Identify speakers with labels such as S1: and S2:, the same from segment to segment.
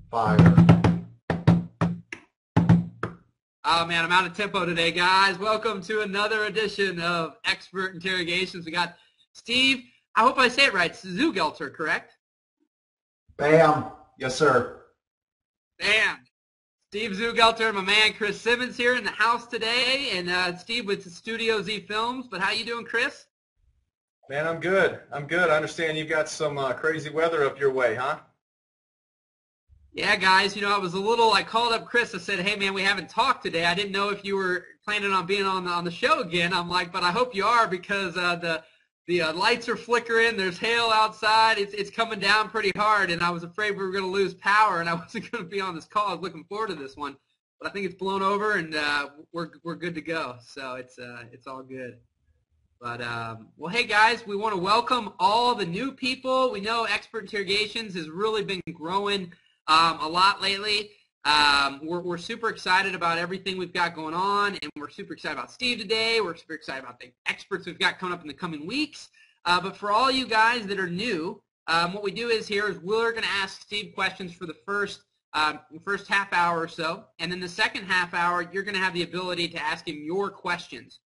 S1: Fire.
S2: Oh man, I'm out of tempo today, guys. Welcome to another edition of Expert Interrogations. We got Steve, I hope I say it right, Zugelter, correct?
S1: Bam. Yes, sir.
S2: Bam. Steve Zugelter, my man Chris Simmons here in the house today, and Steve with Studio Z Films. But how you doing, Chris?
S3: Man, I'm good. I'm good. I understand you got some crazy weather up your way, huh?
S2: Yeah, guys, I called up Chris. I said, hey, man, we haven't talked today. I didn't know if you were planning on being on the show again. I'm like, but I hope you are because the lights are flickering. There's hail outside. It's coming down pretty hard, and I was afraid we were going to lose power, and I wasn't going to be on this call. I was looking forward to this one, but I think it's blown over, and we're good to go. So it's all good. But, well, hey, guys, we want to welcome all the new people. We know Expert Interrogations has really been growing a lot lately. We're super excited about everything we've got going on, and we're super excited about Steve today. We're super excited about the experts we've got coming up in the coming weeks. But for all you guys that are new, what we do is we're going to ask Steve questions for the first half hour or so, and then the second half hour, you're going to have the ability to ask him your questions.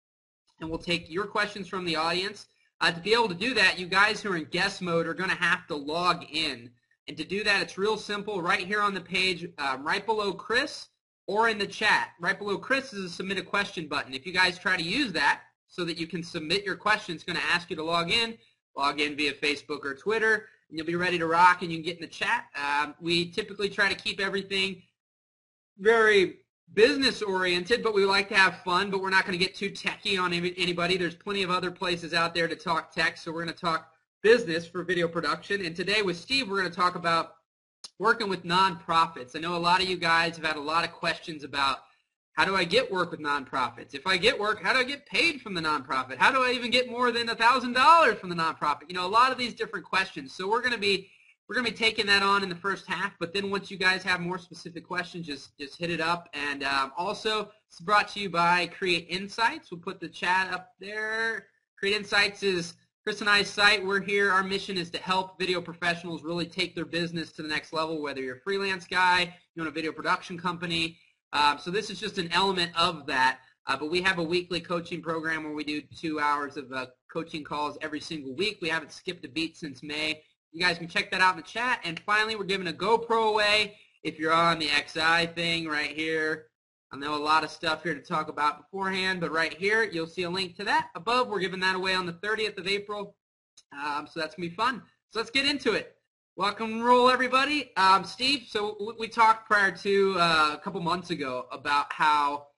S2: And we'll take your questions from the audience. To be able to do that, you guys who are in guest mode are going to have to log in. And to do that, it's real simple. Right here on the page, right below Chris, or in the chat. Right below Chris is a submit a question button. If you guys try to use that so that you can submit your question, it's going to ask you to log in via Facebook or Twitter, and you'll be ready to rock, and you can get in the chat. We typically try to keep everything very business-oriented, but we like to have fun, but we're not going to get too techy on anybody. There's plenty of other places out there to talk tech, so we're going to talk business for video production. And today with Steve, we're going to talk about working with nonprofits. I know a lot of you guys have had a lot of questions about how do I get work with nonprofits? If I get work, how do I get paid from the nonprofit? How do I even get more than $1,000 from the nonprofit? A lot of these different questions. So we're going to be taking that on in the first half, but then once you guys have more specific questions, just hit it up. And also, it's brought to you by Create Insights. We'll put the chat up there. Create Insights is Chris and I's site. We're here. Our mission is to help video professionals really take their business to the next level, whether you're a freelance guy, you own a video production company. So this is just an element of that. But we have a weekly coaching program where we do 2 hours of coaching calls every single week. We haven't skipped a beat since May. You guys can check that out in the chat. And finally, we're giving a GoPro away if you're on the XI thing right here. I know a lot of stuff here to talk about beforehand, but right here, you'll see a link to that. Above, we're giving that away on the 30th of April. So that's going to be fun. So let's get into it. Welcome and roll, everybody. Steve, so we talked prior to a couple months ago about how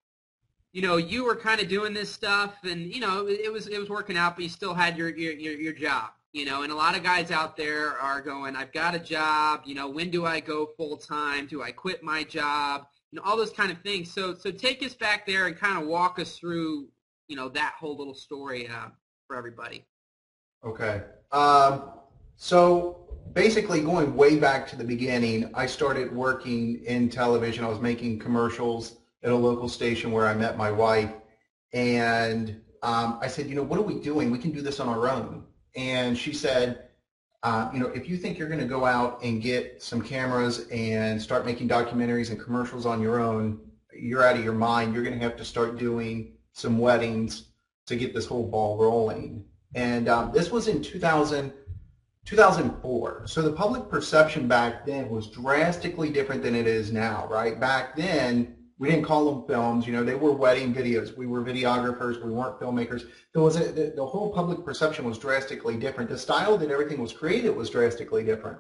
S2: you were kind of doing this stuff, and it was working out, but you still had your job. And a lot of guys out there are going, I've got a job, when do I go full-time? Do I quit my job? All those kind of things. So take us back there and kind of walk us through, that whole little story for everybody.
S1: Okay. So basically going way back to the beginning, I started working in television. I was making commercials at a local station where I met my wife. And I said, what are we doing? We can do this on our own. And she said, if you think you're going to go out and get some cameras and start making documentaries and commercials on your own, you're out of your mind. You're going to have to start doing some weddings to get this whole ball rolling. And this was in 2004. So the public perception back then was drastically different than it is now, right? Back then, we didn't call them films, they were wedding videos. We were videographers, we weren't filmmakers. The whole public perception was drastically different. The style that everything was created was drastically different.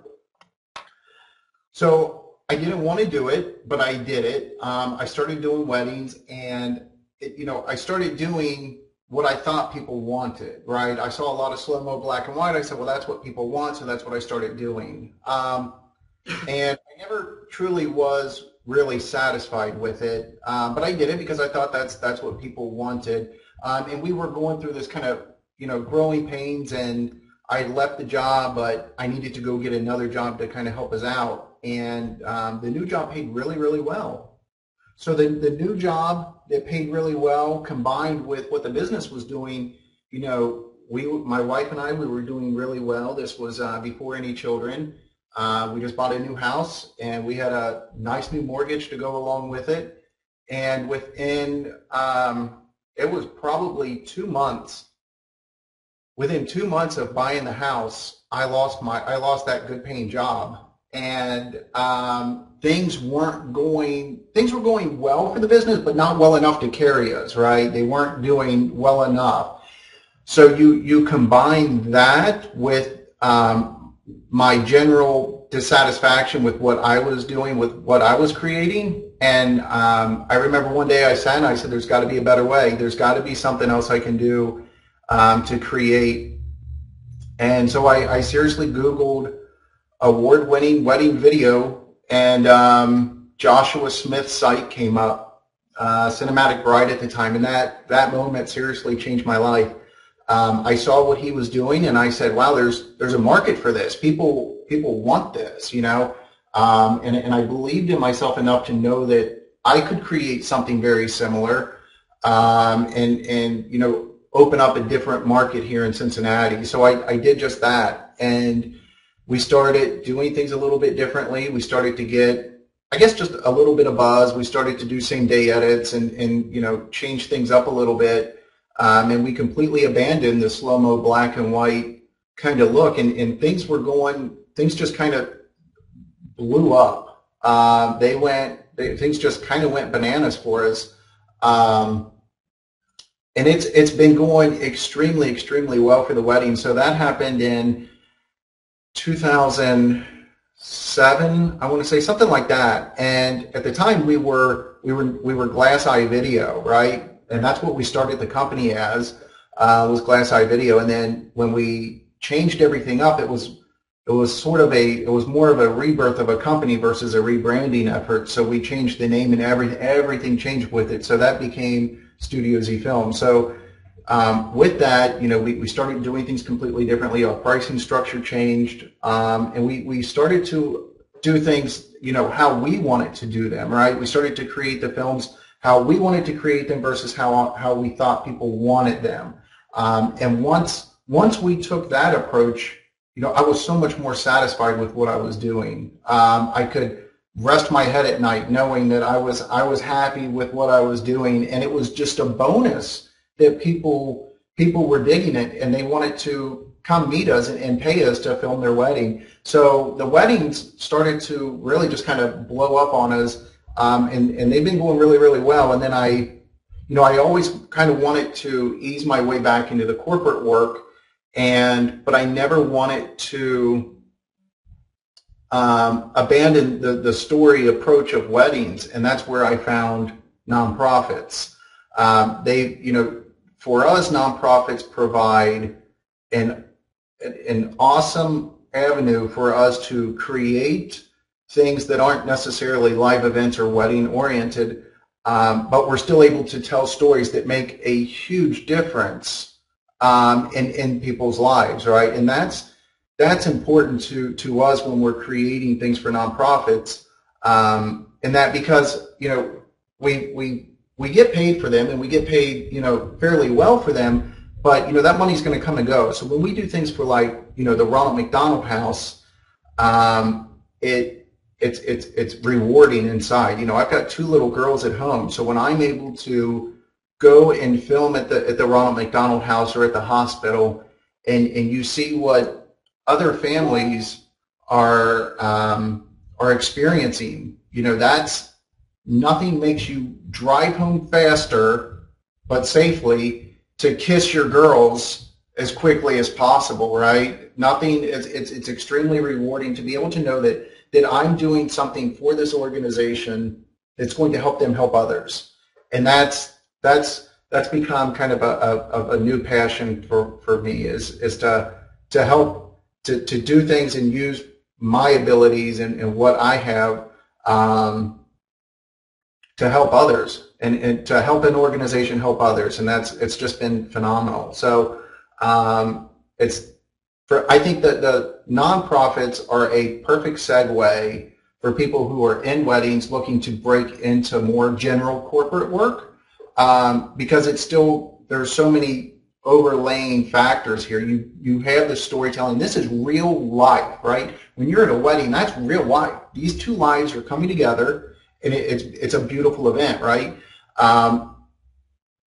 S1: So I didn't want to do it, but I did it. I started doing weddings, and I started doing what I thought people wanted, right? I saw a lot of slow-mo black and white. I said, well, that's what people want, so that's what I started doing. And I never truly was really satisfied with it, but I did it because I thought that's what people wanted. And we were going through this kind of growing pains, and I left the job, but I needed to go get another job to kind of help us out. And the new job paid really, really well. So the new job that paid really well, combined with what the business was doing, my wife and I, we were doing really well. This was before any children. We just bought a new house, and we had a nice new mortgage to go along with it. And within, it was probably 2 months. Within 2 months of buying the house, I lost that good paying job, and things were going well for the business, but not well enough to carry us, right? They weren't doing well enough. So you combine that with my general dissatisfaction with what I was doing, with what I was creating. And I remember one day I sat and I said, there's got to be a better way. There's got to be something else I can do to create. And so I seriously Googled award-winning wedding video, and Joshua Smith's site came up, Cinematic Bride at the time, and that moment seriously changed my life. I saw what he was doing, and I said, wow, there's a market for this. People want this, you know, and I believed in myself enough to know that I could create something very similar, and you know, open up a different market here in Cincinnati. So I did just that, and we started doing things a little bit differently. We started to get, I guess, just a little bit of buzz. We started to do same day edits and you know, change things up a little bit. And we completely abandoned the slow-mo black and white kind of look, and things just kind of blew up. Things just kind of went bananas for us. And it's been going extremely, extremely well for the wedding. So that happened in 2007, I want to say, something like that. And at the time we were Glass Eye Video, right? And that's what we started the company as, was Glass Eye Video. And then when we changed everything up, it was more of a rebirth of a company versus a rebranding effort. So we changed the name, and everything changed with it. So that became Studio Z Film. So with that, you know, we started doing things completely differently. Our pricing structure changed, and we started to do things, you know, how we wanted to do them, right? We started to create the films how we wanted to create them versus how we thought people wanted them. And once we took that approach, you know, I was so much more satisfied with what I was doing. I could rest my head at night knowing that I was happy with what I was doing, and it was just a bonus that people were digging it, and they wanted to come meet us and pay us to film their wedding. So the weddings started to really just kind of blow up on us, and they've been going really, really well. And then I always kind of wanted to ease my way back into the corporate work, but I never wanted to abandon the story approach of weddings, and that's where I found nonprofits. For us, nonprofits provide an awesome avenue for us to create things that aren't necessarily live events or wedding oriented, but we're still able to tell stories that make a huge difference in people's lives, right? And that's important to us when we're creating things for nonprofits, and that because, you know, we get paid for them, and we get paid, you know, fairly well for them, but, you know, that money's going to come and go. So when we do things for, like, you know, the Ronald McDonald House, it's rewarding inside. You know, I've got 2 little girls at home, so when I'm able to go and film at the Ronald McDonald House or at the hospital, and you see what other families are experiencing, you know, nothing makes you drive home faster but safely to kiss your girls as quickly as possible, right? It's extremely rewarding to be able to know that I'm doing something for this organization that's going to help them help others. And that's become kind of a new passion for me, is to help to do things and use my abilities and what I have to help others and to help an organization help others, and it's just been phenomenal. So I think that the nonprofits are a perfect segue for people who are in weddings looking to break into more general corporate work, because there's so many overlaying factors here. You have the storytelling. This is real life, right? When you're at a wedding, that's real life. These two lives are coming together, and it's a beautiful event, right?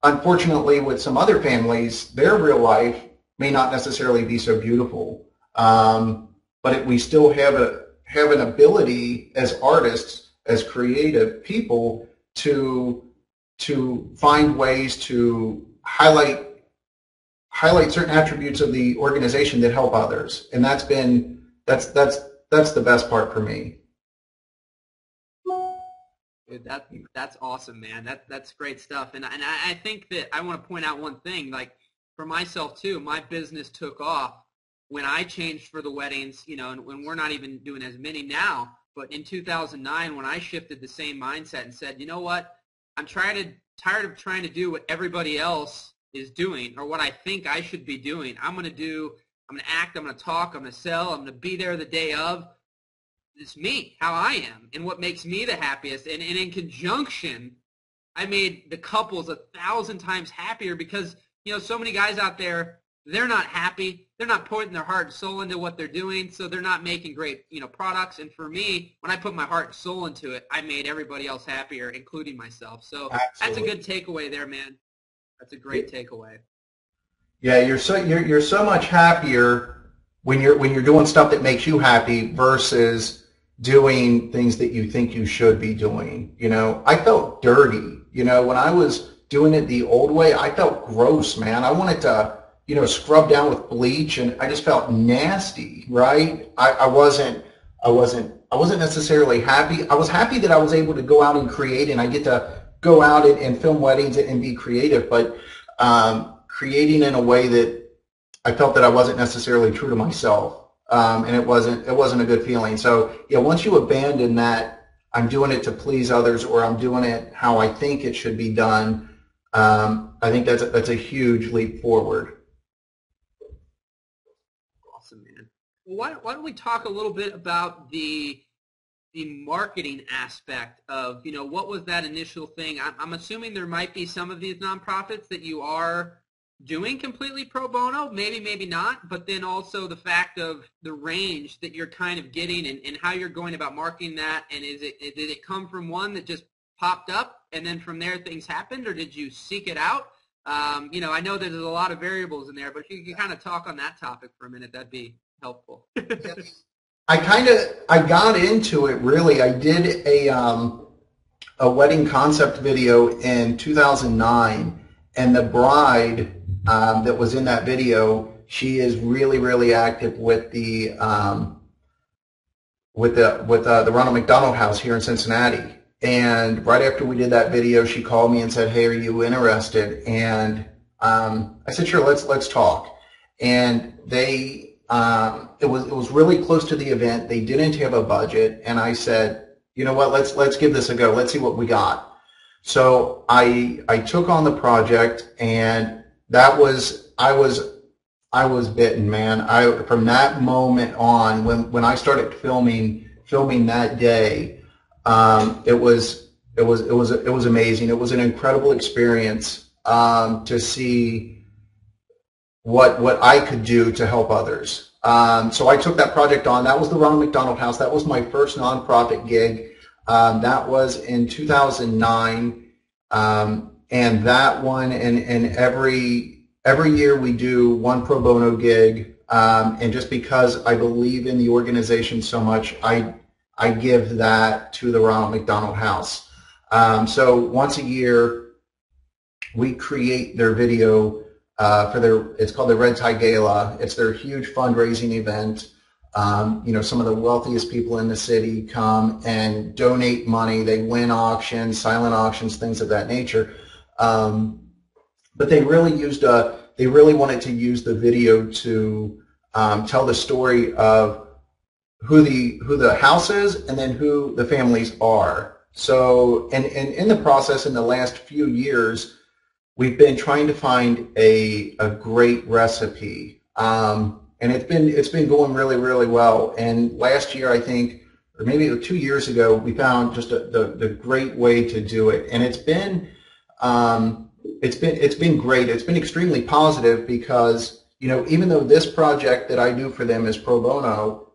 S1: Unfortunately, with some other families, their real life may not necessarily be so beautiful, but we still have an ability as artists, as creative people, to find ways to highlight certain attributes of the organization that help others, and that's the best part for me.
S2: Dude, that's awesome, man. That's great stuff. And I think that I want to point out one thing. Like for myself too, my business took off when I changed for the weddings. You know, and when we're not even doing as many now. But in 2009, when I shifted the same mindset and said, you know what, I'm tired of trying to do what everybody else is doing or what I think I should be doing. I'm going to act, I'm going to talk, I'm going to sell, I'm going to be there the day of. It's me, how I am, and what makes me the happiest. And in conjunction, I made the couples 1,000 times happier because, you know, so many guys out there, they're not happy. They're not putting their heart and soul into what they're doing, so they're not making great, you know, products. And for me, when I put my heart and soul into it, I made everybody else happier, including myself. So Absolutely. That's a good takeaway there, man. That's a great takeaway.
S1: Yeah, you're so much happier when you're doing stuff that makes you happy versus doing things that you think you should be doing. You know, I felt dirty. You know, when I was doing it the old way, I felt gross, man. I wanted to, you know, scrub down with bleach, and I just felt nasty, right? I wasn't necessarily happy. I was happy that I was able to go out and create, and I get to go out and film weddings and be creative, but creating in a way that I felt that I wasn't necessarily true to myself. And it wasn't a good feeling. So yeah, once you abandon that, I'm doing it to please others, or I'm doing it how I think it should be done. I think that's a huge leap forward.
S2: Awesome, man. Why don't we talk a little bit about the marketing aspect of, you know, what was that initial thing? I'm assuming there might be some of these nonprofits that you are doing completely pro bono, maybe not, but then also the fact of the range that you're kind of getting and how you're going about marketing that, and did it come from one that just popped up and then from there things happened, or did you seek it out? You know, I know that there's a lot of variables in there, but if you could kind of talk on that topic for a minute, that'd be helpful.
S1: I got into it really. I did a wedding concept video in 2009, and the bride that was in that video, she is really active with the Ronald McDonald House here in Cincinnati. And right after we did that video, she called me and said, "Hey, are you interested?" And I said, "Sure, let's talk." And they it was really close to the event. They didn't have a budget, and I said, "You know what? Let's give this a go. Let's see what we got." So I took on the project, and I was bitten, man. From that moment on, when I started filming that day, it was amazing. It was an incredible experience to see what I could do to help others. So I took that project on. That was the Ronald McDonald House. That was my first nonprofit gig. That was in 2009. And that one, and every year we do one pro bono gig, and just because I believe in the organization so much, I give that to the Ronald McDonald House. So once a year, we create their video for it's called the Red Tie Gala. It's their huge fundraising event. You know, some of the wealthiest people in the city come and donate money. They win auctions, silent auctions, things of that nature. But they really wanted to use the video to tell the story of who the house is and then who the families are. So, and in the process, in the last few years, we've been trying to find a great recipe. And it's been going really well. And last year, I think, or maybe 2 years ago, we found just the great way to do it. And it's been It's been great. It's been extremely positive because, you know, even though this project that I do for them is pro bono,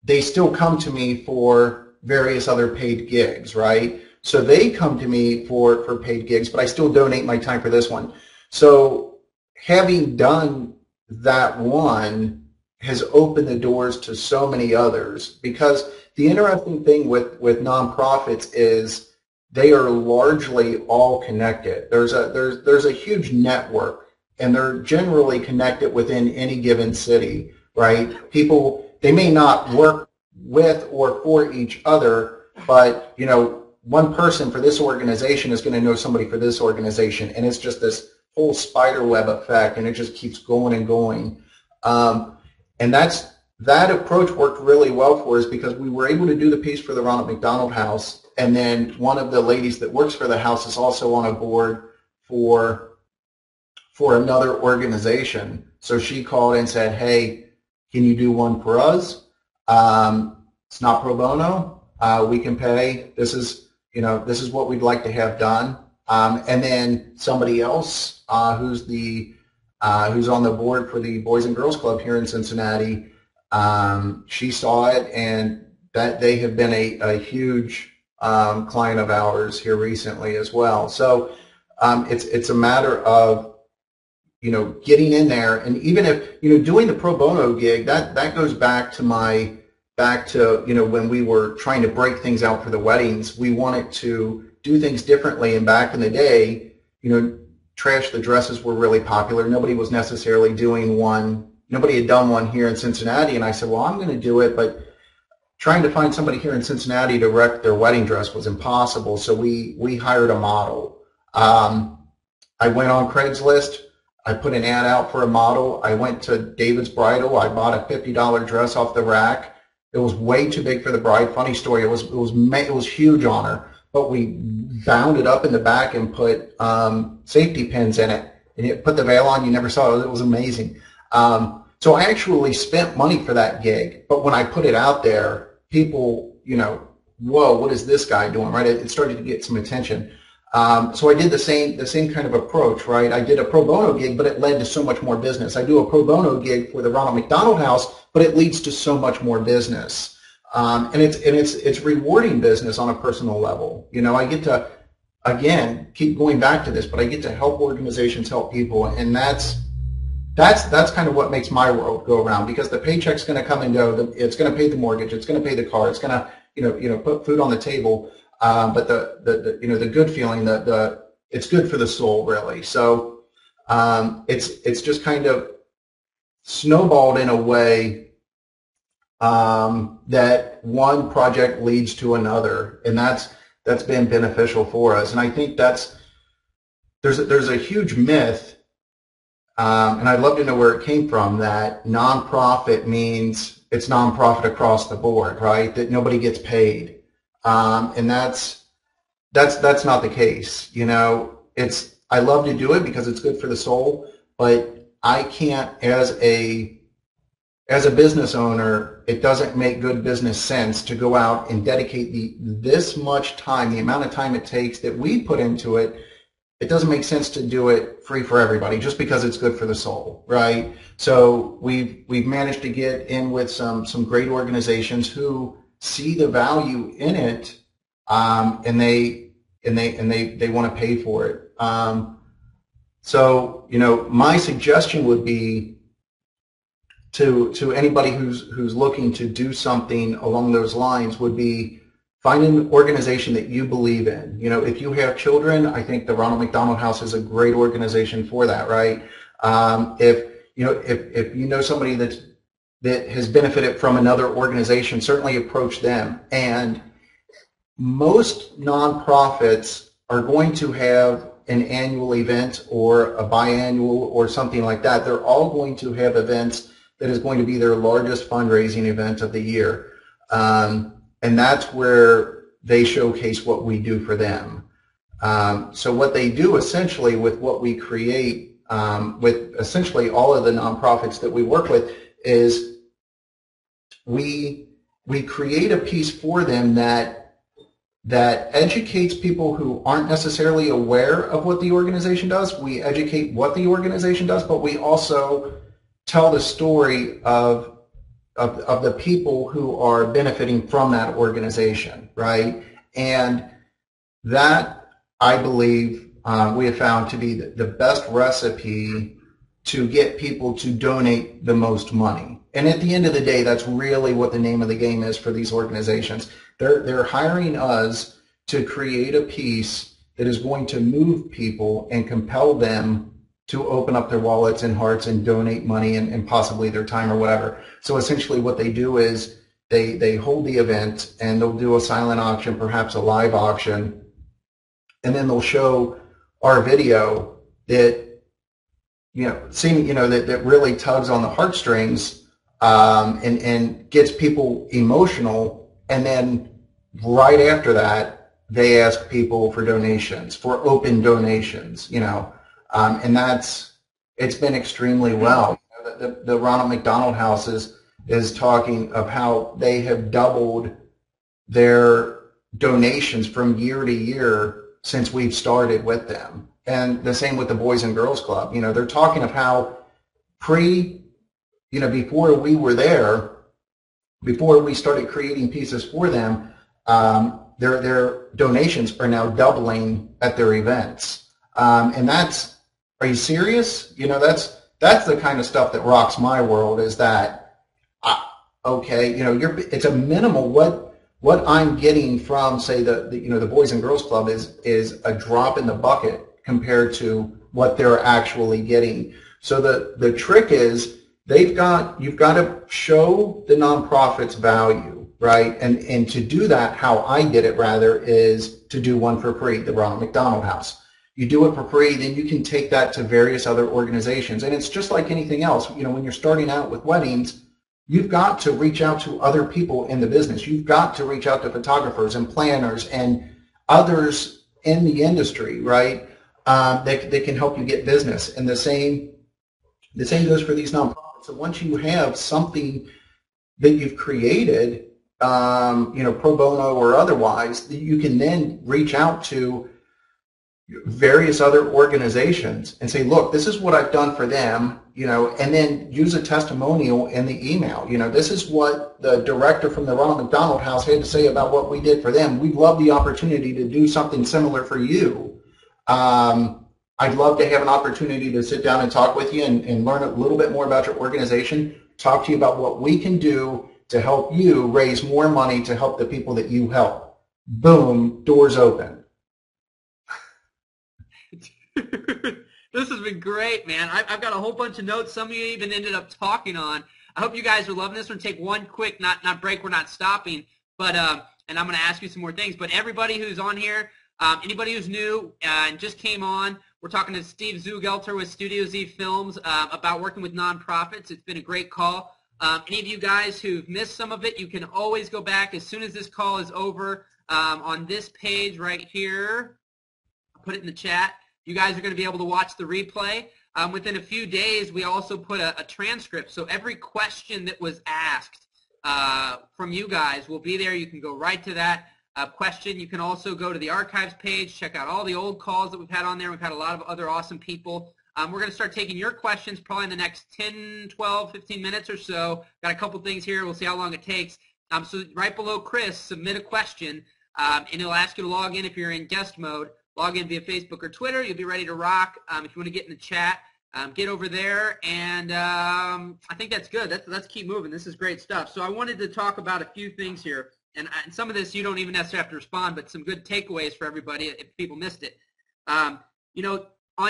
S1: they still come to me for various other paid gigs, right? So they come to me for paid gigs, but I still donate my time for this one. So having done that one has opened the doors to so many others, because the interesting thing with nonprofits is they are largely all connected. There's a huge network, and they're generally connected within any given city, right? People, they may not work with or for each other, but, you know, one person for this organization is going to know somebody for this organization, and it's just this whole spider web effect, and it just keeps going and going. And that approach worked really well for us, because we were able to do the piece for the Ronald McDonald House, and then one of the ladies that works for the house is also on a board for another organization. So she called and said, "Hey, can you do one for us? It's not pro bono. We can pay. This is what we'd like to have done." And then somebody else who's on the board for the Boys and Girls Club here in Cincinnati, she saw it, and that they have been a huge client of ours here recently as well. So it's a matter of, you know, getting in there, and even if, you know, doing the pro bono gig, that goes back to, you know, when we were trying to break things out for the weddings. We wanted to do things differently, and back in the day, you know, Trash the Dresses were really popular. Nobody was necessarily doing one. Nobody had done one here in Cincinnati, and I said, well, I'm going to do it, but trying to find somebody here in Cincinnati to wreck their wedding dress was impossible, so we hired a model. I went on Craigslist. I put an ad out for a model. I went to David's Bridal. I bought a $50 dress off the rack. It was way too big for the bride. Funny story, it was huge on her, but we bound it up in the back and put safety pins in it, and it put the veil on. You never saw it. It was amazing. So I actually spent money for that gig, but when I put it out there, people, you know, whoa, what is this guy doing, right? It started to get some attention. So I did the same kind of approach, right? I did a pro bono gig, but it led to so much more business. I do a pro bono gig for the Ronald McDonald House, but it leads to so much more business. And it's rewarding business on a personal level. You know, I get to, again, keep going back to this, but I get to help organizations help people, and that's kind of what makes my world go around, because the paycheck's going to come and go. It's going to pay the mortgage. It's going to pay the car. It's going to, you know, put food on the table. But the good feeling, it's good for the soul, really. So it's just kind of snowballed in a way that one project leads to another, and that's been beneficial for us. And I think there's a huge myth. And I'd love to know where it came from, that nonprofit means it's nonprofit across the board, right? That nobody gets paid. And that's not the case. You know, I love to do it because it's good for the soul, but I can't, as a business owner, it doesn't make good business sense to go out and dedicate this much time, the amount of time it takes that we put into it. It doesn't make sense to do it free for everybody just because it's good for the soul, right? So we've managed to get in with some great organizations who see the value in it, and they want to pay for it. So, you know, my suggestion would be to anybody who's looking to do something along those lines would be, find an organization that you believe in. You know, if you have children, I think the Ronald McDonald House is a great organization for that, right? If you know somebody that has benefited from another organization, certainly approach them. And most nonprofits are going to have an annual event or a biannual or something like that. They're all going to have events that is going to be their largest fundraising event of the year. And that's where they showcase what we do for them. So what they do essentially with what we create, with essentially all of the nonprofits that we work with, is we create a piece for them that that educates people who aren't necessarily aware of what the organization does. We educate what the organization does, but we also tell the story of the people who are benefiting from that organization, right? And that, I believe, we have found to be the best recipe to get people to donate the most money. And at the end of the day, that's really what the name of the game is for these organizations. They're hiring us to create a piece that is going to move people and compel them to open up their wallets and hearts and donate money and possibly their time or whatever. So essentially what they do is they hold the event and they'll do a silent auction, perhaps a live auction, and then they'll show our video that that really tugs on the heartstrings, and gets people emotional, and then right after that they ask people for donations, for open donations, and it's been extremely well. The Ronald McDonald House is talking of how they have doubled their donations from year to year since we've started with them. And the same with the Boys and Girls Club. They're talking of how before we were there, before we started creating pieces for them, their donations are now doubling at their events. And are you serious? That's the kind of stuff that rocks my world, is that, okay, it's a minimal, what I'm getting from, say, the Boys and Girls Club is a drop in the bucket compared to what they're actually getting. So the trick is you've got to show the nonprofits value, right? And to do that, how I did it rather, is to do one for free, the Ronald McDonald House. You do it for free, then you can take that to various other organizations. And it's just like anything else. When you're starting out with weddings, you've got to reach out to other people in the business. You've got to reach out to photographers and planners and others in the industry, right? That can help you get business. And the same goes for these nonprofits. So once you have something that you've created, pro bono or otherwise, you can then reach out to various other organizations and say, look, this is what I've done for them, and then use a testimonial in the email. This is what the director from the Ronald McDonald House had to say about what we did for them. We'd love the opportunity to do something similar for you. I'd love to have an opportunity to sit down and talk with you and learn a little bit more about your organization, talk to you about what we can do to help you raise more money to help the people that you help. Boom, doors open.
S2: This has been great, man. I've got a whole bunch of notes. Some of you even ended up talking on. I hope you guys are loving this. We're going to take one quick, not break, we're not stopping, but and I'm going to ask you some more things. But everybody who's on here, anybody who's new and just came on, we're talking to Steve Zugelter with Studio Z Films about working with nonprofits. It's been a great call. Any of you guys who've missed some of it, you can always go back as soon as this call is over on this page right here. I'll put it in the chat. You guys are going to be able to watch the replay. Within a few days, we also put a transcript. So every question that was asked from you guys will be there. You can go right to that question. You can also go to the archives page, check out all the old calls that we've had on there. We've had a lot of other awesome people. We're going to start taking your questions probably in the next 10, 12, 15 minutes or so. Got a couple things here. We'll see how long it takes. So right below Chris, submit a question, and it'll ask you to log in if you're in guest mode. Log in via Facebook or Twitter. You'll be ready to rock. If you want to get in the chat, get over there. And I think that's good. Let's keep moving. This is great stuff. So I wanted to talk about a few things here. And some of this you don't even necessarily have to respond, but some good takeaways for everybody if people missed it. On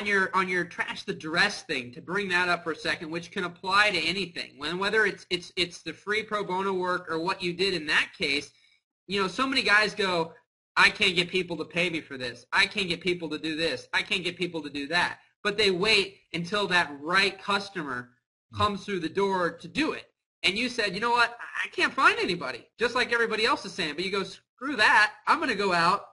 S2: your trash the dress thing, to bring that up for a second, which can apply to anything. Whether it's the free pro bono work or what you did in that case, so many guys go, I can't get people to pay me for this. I can't get people to do this. I can't get people to do that. But they wait until that right customer comes through the door to do it. And you said, you know what, I can't find anybody, just like everybody else is saying. But you go, screw that. I'm going to go out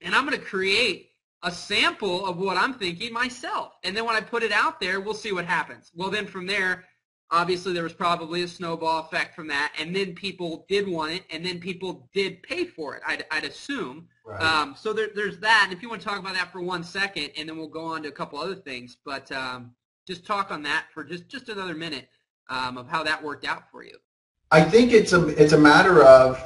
S2: and I'm going to create a sample of what I'm thinking myself. And then when I put it out there, we'll see what happens. Well, then from there, Obviously, there was probably a snowball effect from that, and then people did want it, and then people did pay for it, I'd assume.
S1: Right.
S2: So there's that, and if you want to talk about that for 1 second, and then we'll go on to a couple other things, but just talk on that for just another minute of how that worked out for you.
S1: I think it's a matter of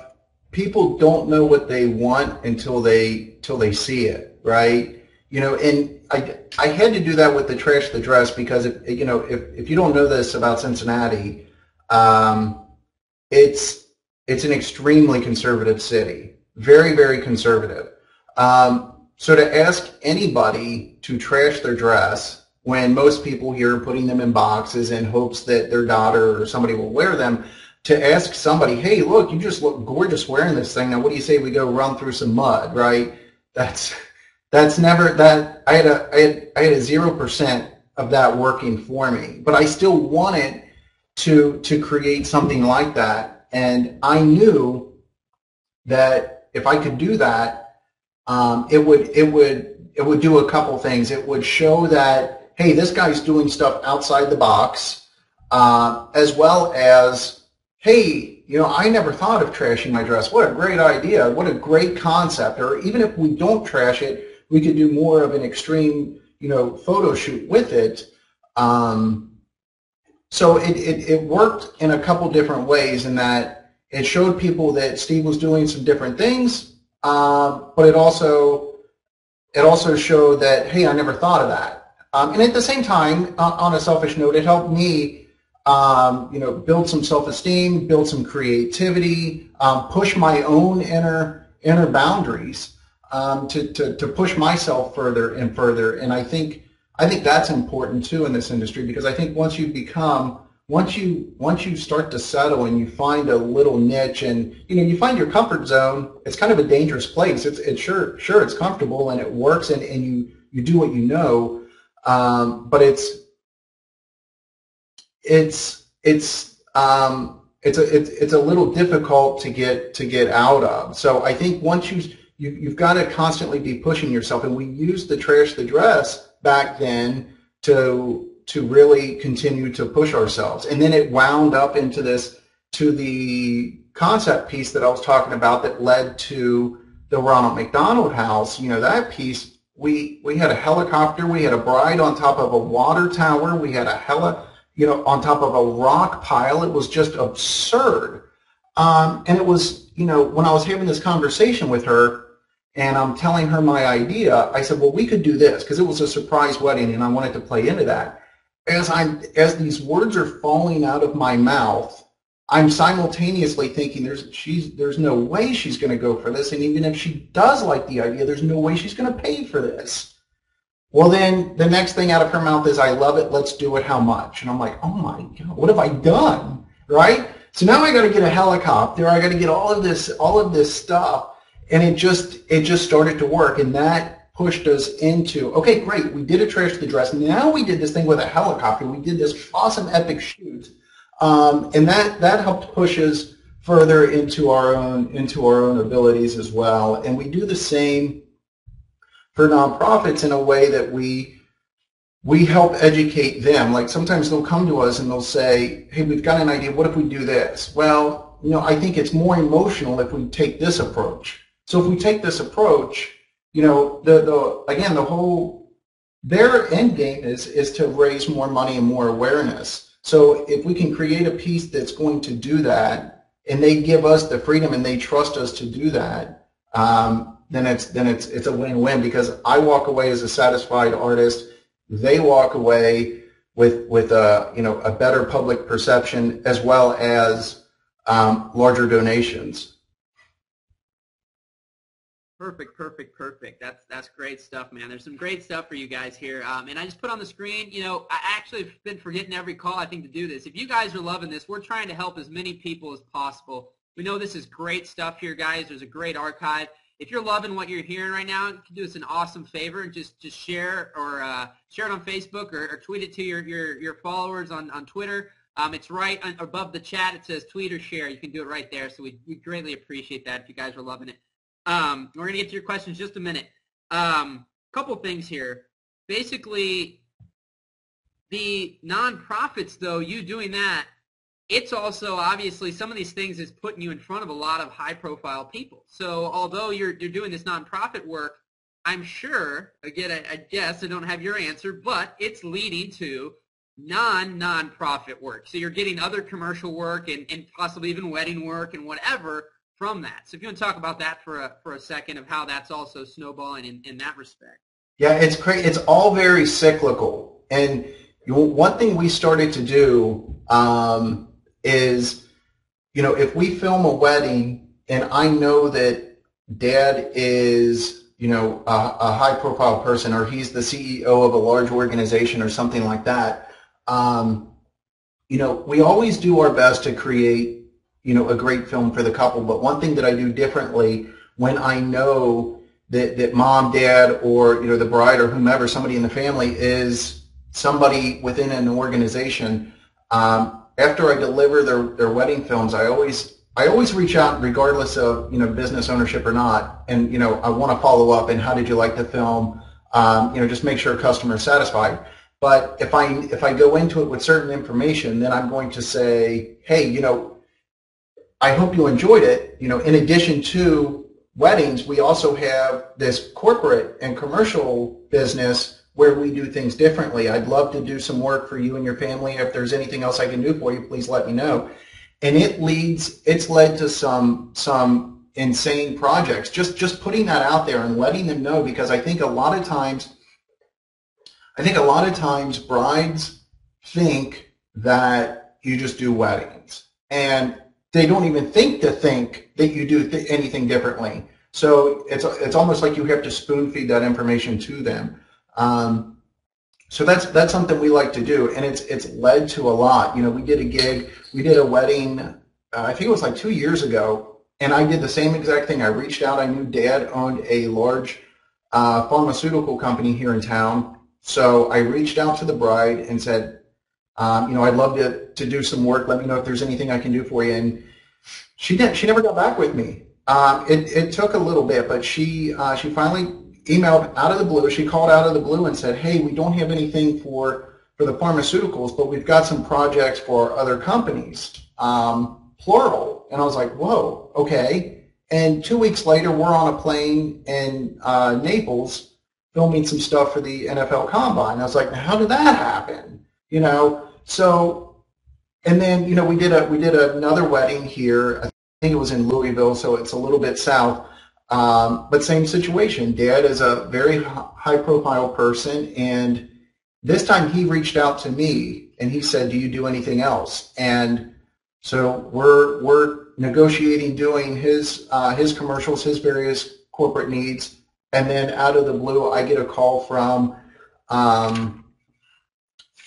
S1: people don't know what they want until they see it, right? You know, and I had to do that with the Trash the Dress because if you don't know this about Cincinnati, it's an extremely conservative city, very, very conservative. So to ask anybody to trash their dress when most people here are putting them in boxes in hopes that their daughter or somebody will wear them, to ask somebody, hey, look, you just look gorgeous wearing this thing. Now, what do you say we go run through some mud, right? That's never that. I had a 0% of that working for me, but I still wanted to create something like that, and I knew that if I could do that, it would do a couple things. It would show that, hey, this guy's doing stuff outside the box, as well as, hey, you know, I never thought of trashing my dress. What a great idea. What a great concept. Or even if we don't trash it, we could do more of an extreme, you know, photo shoot with it. So it worked in a couple different ways in that it showed people that Steve was doing some different things, but it also showed that, hey, I never thought of that. And at the same time, on a selfish note, it helped me you know, build some self-esteem, build some creativity, push my own inner boundaries, to push myself further and further. And I think that's important too in this industry, because I think once you start to settle and you find a little niche and, you know, you find your comfort zone, it's kind of a dangerous place. It's sure it's comfortable and it works and you do what you know, but it's a little difficult to get out of. So I think once you've got to constantly be pushing yourself, and we used the Trash the Dress back then to really continue to push ourselves, and then it wound up into the concept piece that I was talking about that led to the Ronald McDonald House. You know, that piece, we had a helicopter, we had a bride on top of a water tower, we had you know, on top of a rock pile. It was just absurd. And it was, you know, when I was having this conversation with her and I'm telling her my idea, I said, well, we could do this, because it was a surprise wedding and I wanted to play into that. As these words are falling out of my mouth, I'm simultaneously thinking there's no way she's going to go for this. And even if she does like the idea, there's no way she's going to pay for this. Well, then the next thing out of her mouth is, I love it, let's do it, how much? And I'm like, oh my God, what have I done, right? So now I got to get a helicopter, I got to get all of this stuff, and it just started to work, and that pushed us into, okay, great, we did a Trash the Dress, now we did this thing with a helicopter, we did this awesome epic shoot, and that helped push us further into our own abilities as well, and we do the same for nonprofits in a way that we help educate them. Like sometimes they'll come to us and they'll say, hey, we've got an idea, what if we do this? Well, you know, I think it's more emotional if we take this approach. So if we take this approach, you know, their end game is to raise more money and more awareness. So if we can create a piece that's going to do that, and they give us the freedom and they trust us to do that, then it's a win-win, because I walk away as a satisfied artist. They walk away with a better public perception, as well as larger donations.
S2: Perfect. That's great stuff, man. There's some great stuff for you guys here. And I just put on the screen, you know, I actually have been forgetting every call, I think, to do this. If you guys are loving this, we're trying to help as many people as possible. We know this is great stuff here, guys. There's a great archive. If you're loving what you're hearing right now, you can do us an awesome favor and just share or share it on Facebook or tweet it to your followers on Twitter. It's right above the chat. It says tweet or share. You can do it right there. So we greatly appreciate that if you guys are loving it. We're going to get to your questions in just a minute. Couple things here. Basically, The nonprofits, though, you doing that, it's also obviously some of these things is putting you in front of a lot of high-profile people. So although you're doing this nonprofit work, I'm sure, again, I guess I don't have your answer, but it's leading to non-nonprofit work. So you're getting other commercial work and possibly even wedding work and whatever from that. So if you want to talk about that for a second of how that's also snowballing in that respect.
S1: Yeah, it's great. It's all very cyclical. And one thing we started to do is, if we film a wedding and I know that dad is, a high-profile person, or he's the CEO of a large organization or something like that, we always do our best to create, a great film for the couple. But one thing that I do differently when I know that mom, dad, or, the bride or whomever, somebody in the family is somebody within an organization, after I deliver their wedding films, I always reach out regardless of, business ownership or not. And, I want to follow up and how did you like the film? Just make sure customer is satisfied. But if I go into it with certain information, then I'm going to say, hey, I hope you enjoyed it. In addition to weddings, we also have this corporate and commercial business where we do things differently. I'd love to do some work for you and your family. If there's anything else I can do for you, please let me know. And it's led to some insane projects. Just putting that out there and letting them know, because I think a lot of times brides think that you just do weddings, and they don't even think that you do anything differently. So it's almost like you have to spoon feed that information to them. So that's something we like to do, and it's led to a lot. We did a wedding, I think it was like 2 years ago, and I did the same exact thing. I reached out. I knew dad owned a large pharmaceutical company here in town, so I reached out to the bride and said, I'd love to do some work. Let me know if there's anything I can do for you. And she never got back with me. It took a little bit, but she finally emailed out of the blue. She called out of the blue and said, hey, we don't have anything for the pharmaceuticals, but we've got some projects for other companies, plural. And I was like, whoa, okay. And 2 weeks later, we're on a plane in Naples filming some stuff for the NFL Combine. I was like, how did that happen? So, and then, we did another wedding here. I think it was in Louisville, so it's a little bit south. But same situation. Dad is a very high-profile person, and this time he reached out to me and he said, "Do you do anything else?" And so we're negotiating doing his commercials, his various corporate needs, and then out of the blue, I get a call from him,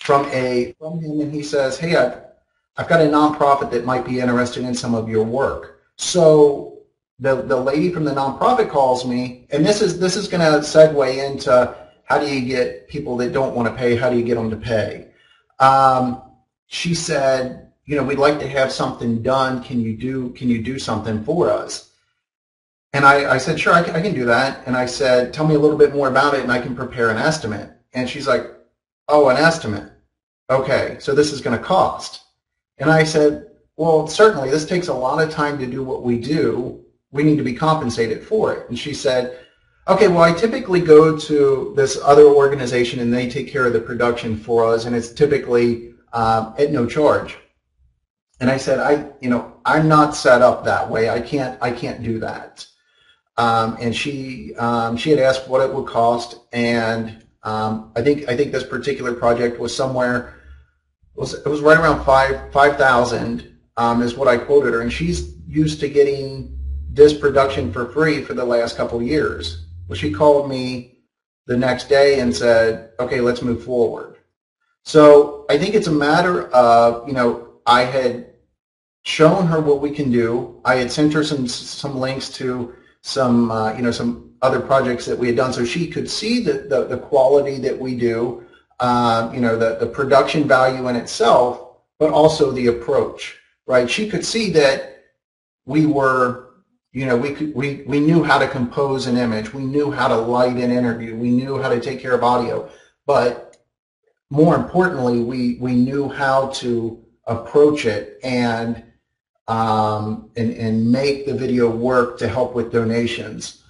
S1: and he says, "Hey, I've got a nonprofit that might be interested in some of your work." So the lady from the nonprofit calls me, and this is going to segue into how do you get people that don't want to pay? How do you get them to pay? She said, we'd like to have something done. Can you do something for us? And I said, sure, I can do that. And I said, tell me a little bit more about it, and I can prepare an estimate. And she's like, oh, an estimate. Okay, so this is going to cost. And I said, well, certainly, this takes a lot of time to do what we do. We need to be compensated for it. And she said, okay, well, I typically go to this other organization and they take care of the production for us, and it's typically at no charge. And I said, I'm not set up that way. I can't do that. And she had asked what it would cost, and I think this particular project was somewhere, it was right around $5,000 is what I quoted her, and she's used to getting this production for free for the last couple of years. Well, she called me the next day and said, okay, let's move forward. So I think it's a matter of, I had shown her what we can do. I had sent her some links to some other projects that we had done, so she could see the quality that we do, the production value in itself, but also the approach, right? She could see that we were, we knew how to compose an image, we knew how to light an interview, we knew how to take care of audio, but more importantly, we knew how to approach it and make the video work to help with donations.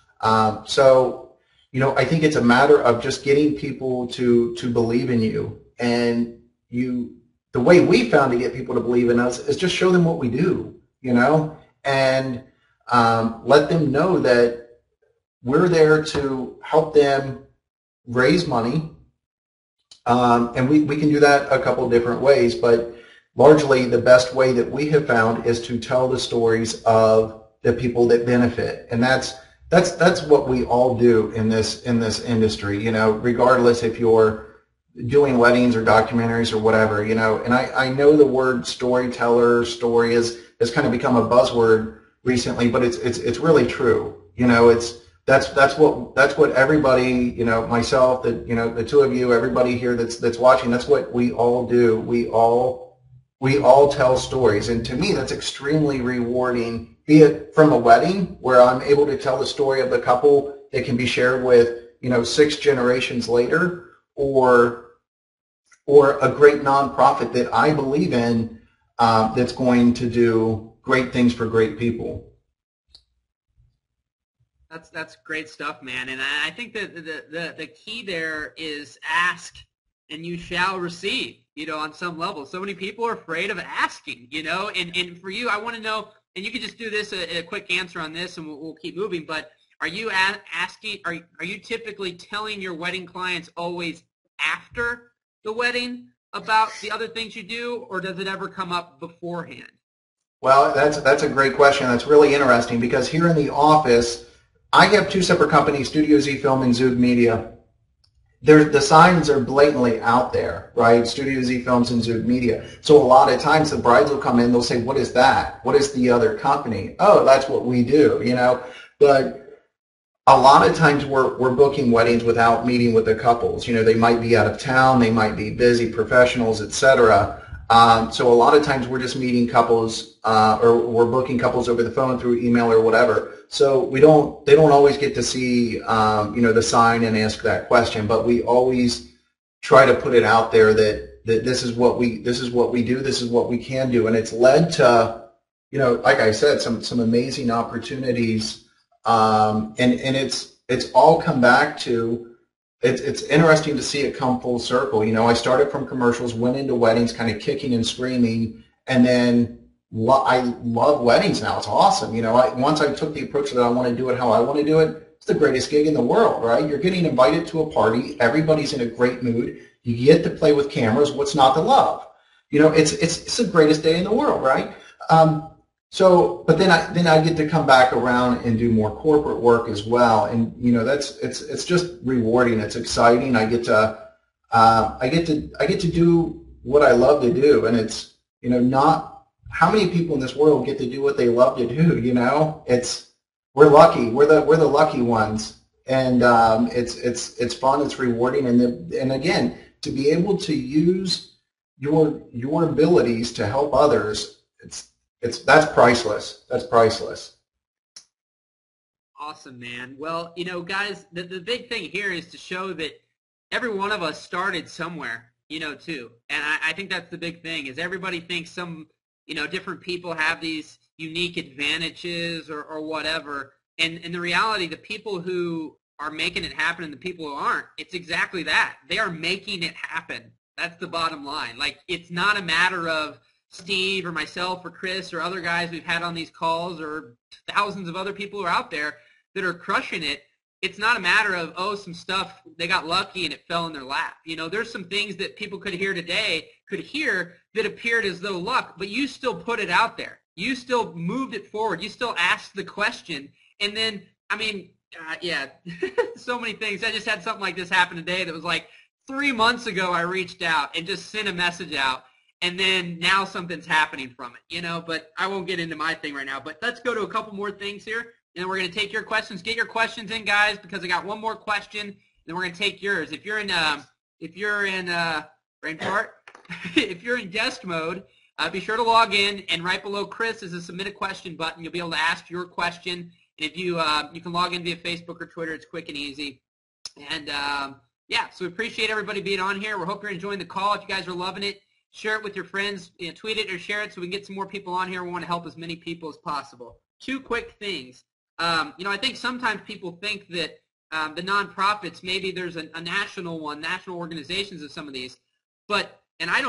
S1: So, you know, I think it's a matter of just getting people to believe in you. And the way we found to get people to believe in us is just show them what we do, you know, and let them know that we're there to help them raise money. And we can do that a couple of different ways, but largely the best way that we have found is to tell the stories of the people that benefit. And that's what we all do in this industry, you know, regardless if you're doing weddings or documentaries or whatever, you know. And I know the word storyteller, story has kind of become a buzzword recently, but it's really true. You know, that's what everybody, you know, myself, the two of you, everybody here that's watching, that's what we all do. We all tell stories, and to me that's extremely rewarding, be it from a wedding where I'm able to tell the story of the couple that can be shared with, you know, 6 generations later, or a great nonprofit that I believe in, that's going to do great things for great people.
S2: That's great stuff, man. And I think that the key there is ask and you shall receive, you know, on some level. So many people are afraid of asking, you know, and for you, I want to know, and you can just do this, a quick answer on this, and we'll keep moving, but are you asking, are you typically telling your wedding clients always after the wedding about the other things you do, or does it ever come up beforehand?
S1: Well, that's a great question. That's really interesting, because here in the office, I have 2 separate companies, Studio Z Film and Zug Media. The signs are blatantly out there, right? Studio Z Films and Zug Media. So a lot of times the brides will come in, they'll say, what is that? What is the other company? Oh, that's what we do, you know? But a lot of times we're booking weddings without meeting with the couples. You know, they might be out of town, they might be busy professionals, etc. So a lot of times we're just meeting couples, or we're booking couples over the phone, through email or whatever. So they don't always get to see, you know, the sign and ask that question. But we always try to put it out there that this is what we do, this is what we can do, and it's led to, you know, like I said, some amazing opportunities, and it's all come back to. It's interesting to see it come full circle. You know, I started from commercials, went into weddings, kind of kicking and screaming, and then I love weddings now. It's awesome. You know, once I took the approach that I want to do it how I want to do it, it's the greatest gig in the world, right? You're getting invited to a party. Everybody's in a great mood. You get to play with cameras. What's not to love? You know, it's the greatest day in the world, right? So, but then I get to come back around and do more corporate work as well, and you know, it's just rewarding. It's exciting. I get to do what I love to do, and it's, you know, not how many people in this world get to do what they love to do. You know, we're lucky. We're the lucky ones, and it's fun. It's rewarding, and again, to be able to use your abilities to help others, that's priceless. That's priceless.
S2: Awesome, man. Well, you know, guys, the big thing here is to show that every one of us started somewhere, you know, too. And I think that's the big thing, is everybody thinks some, you know, different people have these unique advantages or whatever. And in the reality, the people who are making it happen and the people who aren't, it's exactly that. They are making it happen. That's the bottom line. Like, it's not a matter of Steve or myself or Chris or other guys we've had on these calls, or thousands of other people who are out there that are crushing it. It's not a matter of, oh, some stuff, they got lucky and it fell in their lap. You know, there's some things that people could hear that appeared as though luck, but you still put it out there. You still moved it forward. You still asked the question. And then, I mean, yeah, so many things. I just had something like this happen today that was like 3 months ago I reached out and just sent a message out. And then now something's happening from it, you know, but I won't get into my thing right now. But let's go to a couple more things here, and then we're going to take your questions. Get your questions in, guys, because I got one more question, and then we're going to take yours. If you're in Rainpart, if you're in guest mode, be sure to log in, and right below Chris is a submit a question button. You'll be able to ask your question. And if you you can log in via Facebook or Twitter, it's quick and easy. And yeah, yeah, so we appreciate everybody being on here. We hope you're enjoying the call. If you guys are loving it, share it with your friends, tweet it or share it so we can get some more people on here. We want to help as many people as possible. Two quick things. I think sometimes people think that the nonprofits, maybe there's a national one, national organizations of some of these, and I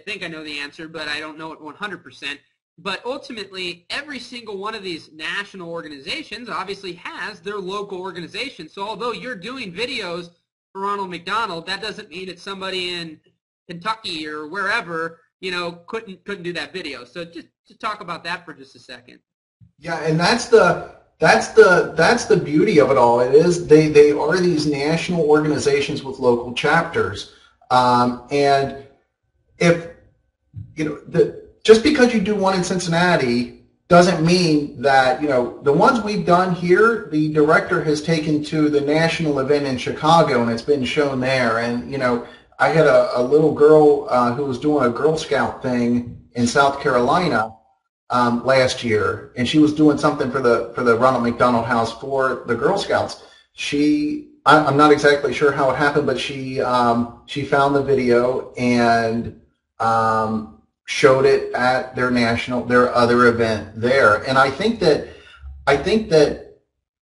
S2: think I know the answer, but I don't know it 100%. But ultimately, every single one of these national organizations obviously has their local organization. So although you're doing videos for Ronald McDonald, that doesn't mean it's somebody in Kentucky or wherever, couldn't do that video. So just talk about that for just a second.
S1: Yeah, and that's the beauty of it all. It is they are these national organizations with local chapters, and if just because you do one in Cincinnati doesn't mean that the ones we've done here, the director has taken to the national event in Chicago and it's been shown there. And I had a little girl who was doing a Girl Scout thing in South Carolina last year, and she was doing something for the Ronald McDonald House for the Girl Scouts. I'm not exactly sure how it happened, but she found the video and showed it at their other event there. And I think that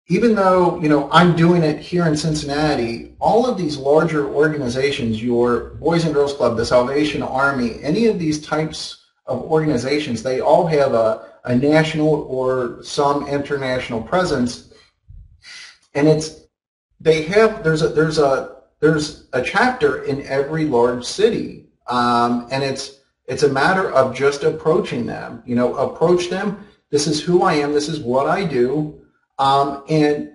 S1: even though I'm doing it here in Cincinnati, all of these larger organizations, your Boys and Girls Club, the Salvation Army, any of these types of organizations, they all have a national or some international presence, and there's a chapter in every large city, and it's a matter of just approaching them. Approach them. This is who I am. This is what I do. And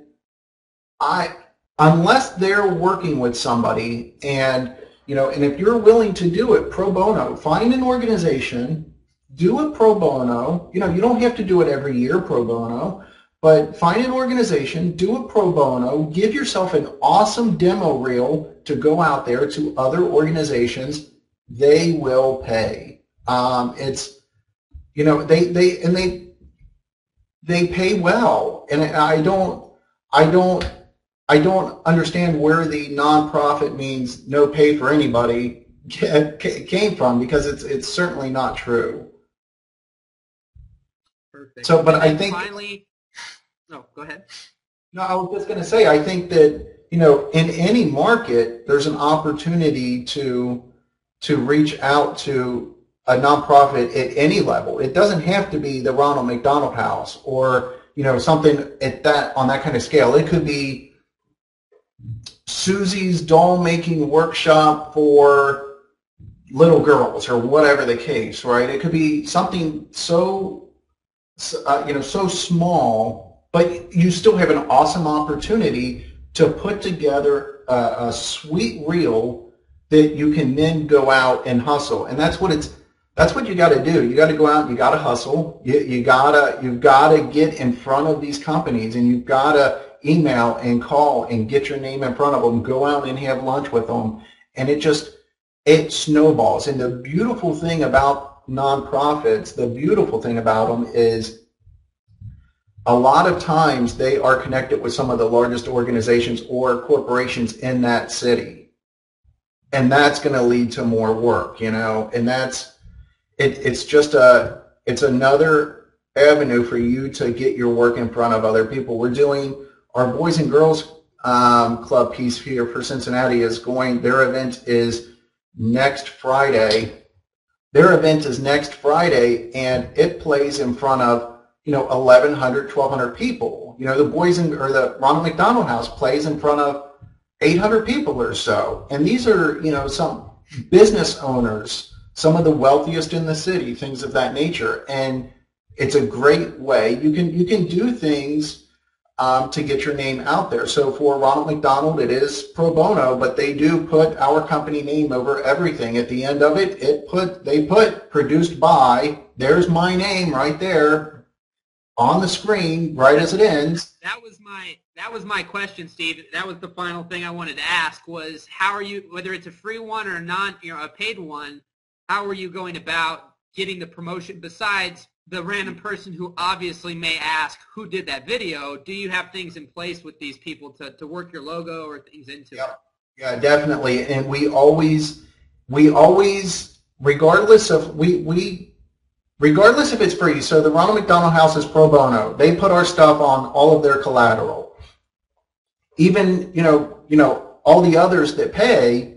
S1: unless they're working with somebody, and if you're willing to do it pro bono, find an organization, do it pro bono. You don't have to do it every year pro bono, but find an organization, do it pro bono, give yourself an awesome demo reel to go out there to other organizations. They will pay. They pay well, and I don't understand where the nonprofit means no pay for anybody came from, because it's certainly not true.
S2: Perfect.
S1: So, but I think
S2: finally, no, go ahead.
S1: No, I was just going to say, I think that in any market, there's an opportunity to reach out to a nonprofit at any level. It doesn't have to be the Ronald McDonald House or something on that kind of scale. It could be Susie's doll making workshop for little girls or whatever the case, right? It could be something so small, but you still have an awesome opportunity to put together a sweet reel that you can then go out and hustle. And that's what you got to do. You got to go out and you got to hustle. You've got to get in front of these companies, and you've got to email and call and get your name in front of them, go out and have lunch with them. And it snowballs. And the beautiful thing about nonprofits, the beautiful thing about them is a lot of times they are connected with some of the largest organizations or corporations in that city. And that's going to lead to more work, and it's another avenue for you to get your work in front of other people. We're doing our Boys and Girls Club piece here for Cincinnati their event is next Friday. And it plays in front of 1,100, 1,200 people. The Ronald McDonald House plays in front of 800 people or so. And these are, some business owners, some of the wealthiest in the city, things of that nature. And it's a great way. You can do things to get your name out there. So for Ronald McDonald, it is pro bono, but they do put our company name over everything. At the end of it, they put produced by, there's my name right there on the screen right as it ends.
S2: That was my question, Steve. That was the final thing I wanted to ask was, how are you, whether it's a free one or a paid one, how are you going about getting the promotion besides the random person who obviously may ask who did that video? Do you have things in place with these people to work your logo or things into it?
S1: Yeah, definitely. And we always, regardless if it's free. So the Ronald McDonald House is pro bono. They put our stuff on all of their collateral. Even, all the others that pay,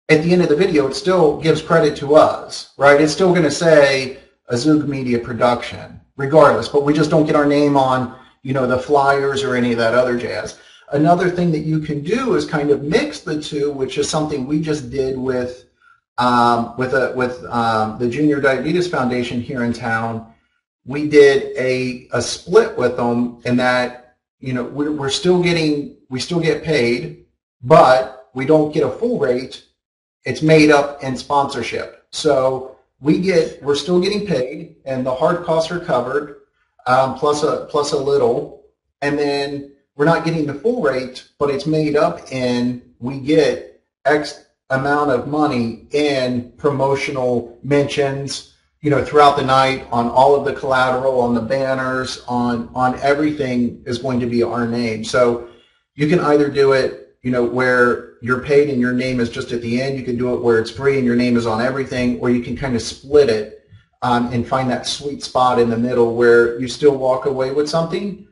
S1: at the end of the video, it still gives credit to us, right? It's still going to say a Zug Media production, regardless, but we just don't get our name on, the flyers or any of that other jazz. Another thing that you can do is kind of mix the two, which is something we just did with the Junior Diabetes Foundation here in town. We did a split with them, in that we still get paid, but we don't get a full rate. It's made up in sponsorship. So we're still getting paid, and the hard costs are covered, plus a little, and then we're not getting the full rate, but it's made up in, we get X amount of money in promotional mentions, throughout the night, on all of the collateral, on the banners, on everything is going to be our name. So you can either do it, where you're paid and your name is just at the end. You can do it where it's free and your name is on everything, or you can kind of split it and find that sweet spot in the middle where you still walk away with something,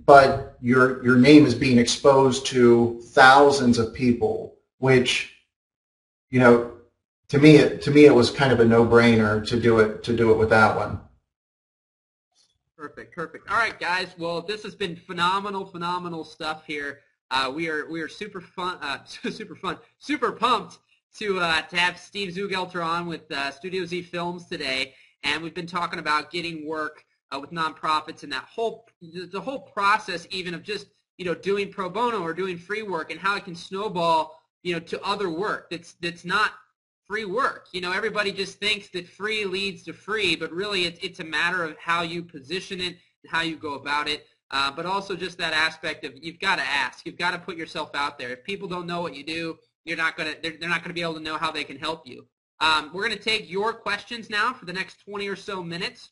S1: but your name is being exposed to thousands of people, which, to me it was kind of a no-brainer to do it with that one.
S2: Perfect. All right, guys. Well, this has been phenomenal stuff here. We are super pumped to have Steve Zugelter on with Studio Z Films today, and we've been talking about getting work with nonprofits and the whole process, even of just doing pro bono or doing free work, and how it can snowball to other work that's not free work. Everybody just thinks that free leads to free, but really it's a matter of how you position it and how you go about it. But also just that aspect of, you've got to ask, you've got to put yourself out there. If people don't know what you do, they're not going to be able to know how they can help you. We're going to take your questions now for the next 20 or so minutes.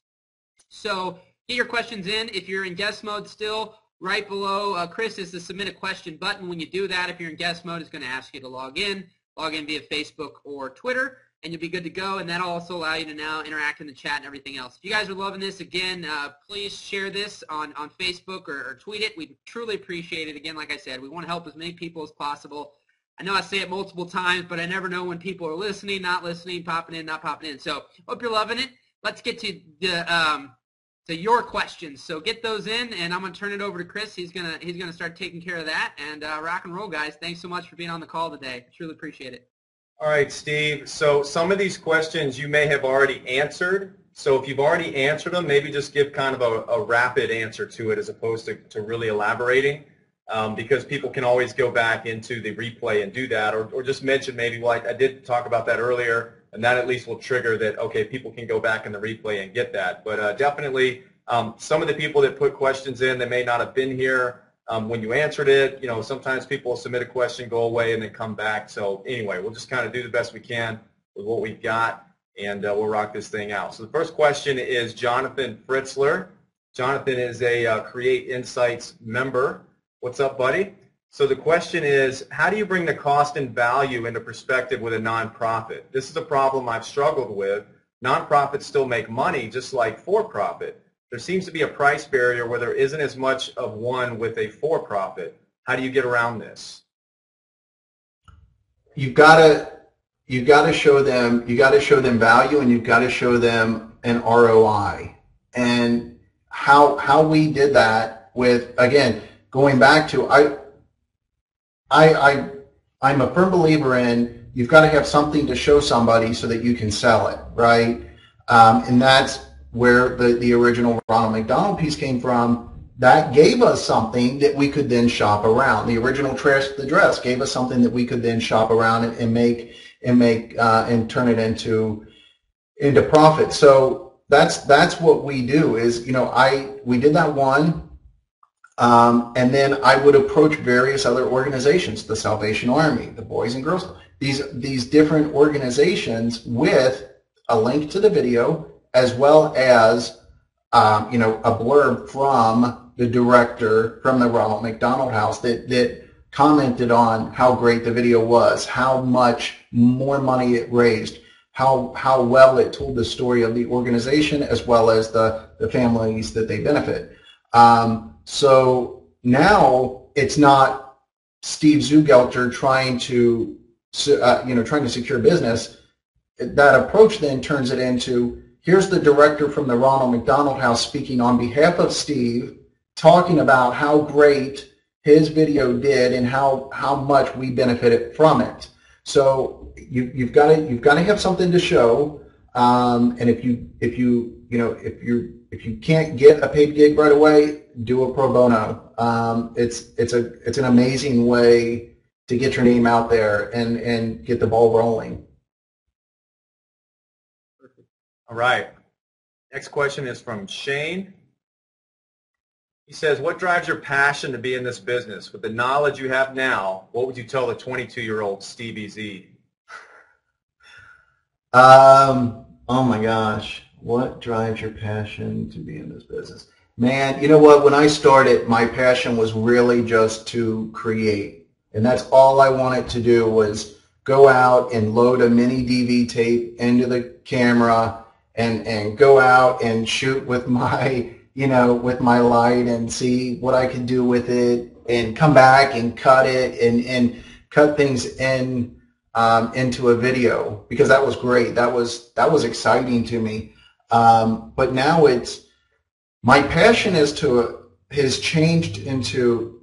S2: So get your questions in. If you're in guest mode still, right below Chris is the submit a question button. When you do that, if you're in guest mode, it's going to ask you to log in via Facebook or Twitter, and you'll be good to go. And that'll also allow you to now interact in the chat and everything else. If you guys are loving this, again, please share this on Facebook or tweet it. We'd truly appreciate it. Again, like I said, we want to help as many people as possible. I know I say it multiple times, but I never know when people are listening, not listening, popping in, not popping in. So hope you're loving it. Let's get to your questions. So get those in, and I'm going to turn it over to Chris. He's gonna start taking care of that. And rock and roll, guys. Thanks so much for being on the call today. I truly appreciate it.
S3: All right, Steve. So some of these questions you may have already answered. So if you've already answered them, maybe just give kind of a rapid answer to it as opposed to really elaborating, because people can always go back into the replay and do that, or just mention maybe, well, I did talk about that earlier, and that at least will trigger that, okay, people can go back in the replay and get that. But definitely some of the people that put questions in, they may not have been here when you answered it. Sometimes people will submit a question, go away, and then come back. So anyway, we'll just kind of do the best we can with what we've got, and we'll rock this thing out. So the first question is Jonathan Fritzler. Jonathan is a Create Insights member. What's up, buddy? So the question is, how do you bring the cost and value into perspective with a nonprofit? This is a problem I've struggled with. Nonprofits still make money just like for-profit. There seems to be a price barrier where there isn't as much of one with a for-profit. How do you get around this?
S1: You've got to show them value, and you've got to show them an ROI. And how we did that with, again, going back to, I'm a firm believer in, you've got to have something to show somebody so that you can sell it, right? And that's where the original Ronald McDonald piece came from. That gave us something that we could then shop around. The original Trash the Dress gave us something that we could then shop around and turn it into profit. So that's what we do. Is we did that one. And then I would approach various other organizations, the Salvation Army, the Boys and Girls, these different organizations with a link to the video, as well as a blurb from the director from the Ronald McDonald House that commented on how great the video was, how much more money it raised, how well it told the story of the organization as well as the families that they benefit. So now it's not Steve Zugelter trying to secure business. That approach then turns it into, here's the director from the Ronald McDonald House speaking on behalf of Steve, talking about how great his video did and how much we benefited from it. So you've got to have something to show, and if you can't get a paid gig right away, do a pro bono. It's an amazing way to get your name out there and get the ball rolling.
S3: All right. Next question is from Shane. He says, what drives your passion to be in this business? With the knowledge you have now, what would you tell the 22-year-old Stevie Z?
S1: Oh my gosh. What drives your passion to be in this business? Man, you know what? When I started, my passion was really just to create. And that's all I wanted to do was go out and load a mini DV tape into the camera and go out and shoot with my, with my light and see what I could do with it and come back and cut it and cut things in into a video, because that was great. That was exciting to me. But now my passion has changed into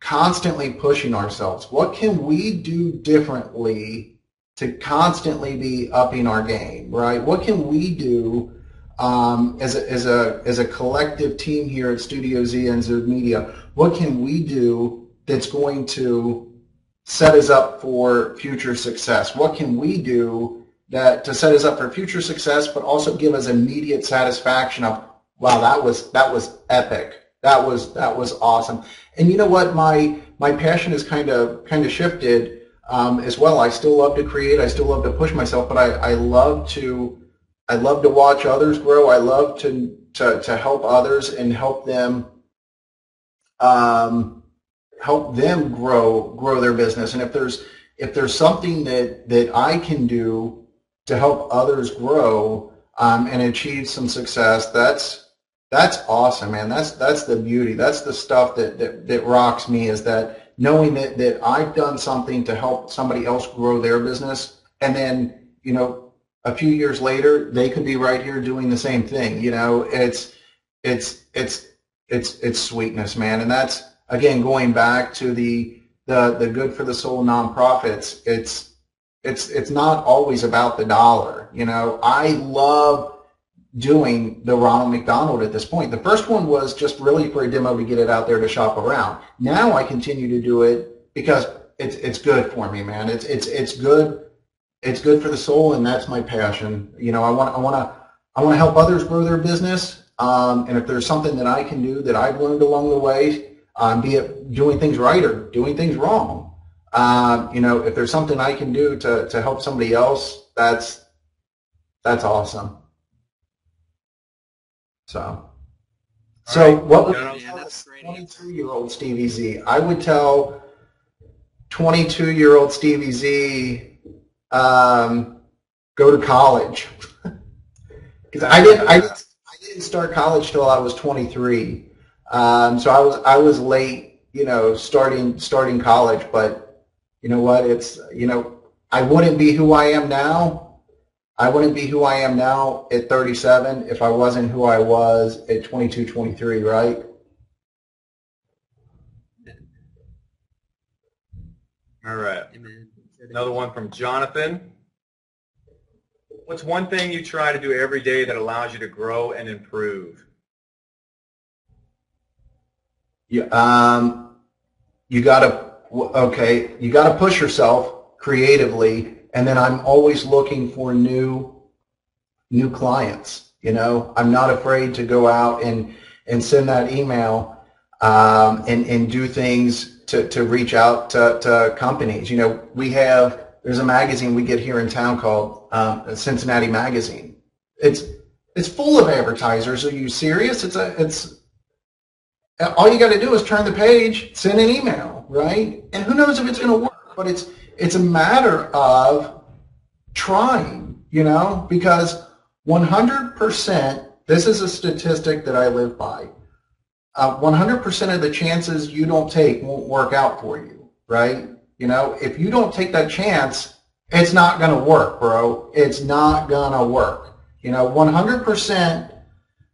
S1: constantly pushing ourselves. What can we do differently to constantly be upping our game, right? What can we do as a collective team here at Studio Z and Zug Media? What can we do that's going to set us up for future success? What can we do to set us up for future success, but also give us immediate satisfaction of, wow, that was epic. That was awesome. And you know what? My passion has kind of shifted as well. I still love to create. I still love to push myself, but I love to watch others grow. I love to help others and help them grow their business. And if there's something that I can do to help others grow and achieve some success, that's awesome, man. That's the beauty. That's the stuff that rocks me, is that knowing that I've done something to help somebody else grow their business, and then a few years later they could be right here doing the same thing. It's sweetness, man. And that's, again, going back to the good for the soul nonprofits. It's not always about the dollar. I love doing the Ronald McDonald at this point. The first one was just really for a demo to get it out there to shop around. Now I continue to do it because it's good for me, man. It's good. It's good for the soul, and that's my passion. I want to help others grow their business. And if there's something that I can do that I've learned along the way, be it doing things right or doing things wrong, if there's something I can do to help somebody else, that's right. What would you tell 22-year-old Stevie Z? I would tell 22-year-old Stevie Z, go to college. Because I didn't start college till I was 23. So I was late, starting college. But you know what? I wouldn't be who I am now. I wouldn't be who I am now at 37 if I wasn't who I was at 22, 23, right?
S3: All right. Another one from Jonathan. What's one thing you try to do every day that allows you to grow and improve?
S1: Yeah, you gotta push yourself creatively. And then I'm always looking for new clients. I'm not afraid to go out and send that email and do things to reach out to companies. There's a magazine we get here in town called Cincinnati Magazine. It's full of advertisers. Are you serious? All you got to do is turn the page, send an email. right? And who knows if it's going to work, but it's a matter of trying, you know, because 100%, this is a statistic that I live by, 100% of the chances you don't take won't work out for you, right? You know, if you don't take that chance, it's not going to work, bro. It's not going to work. You know, 100%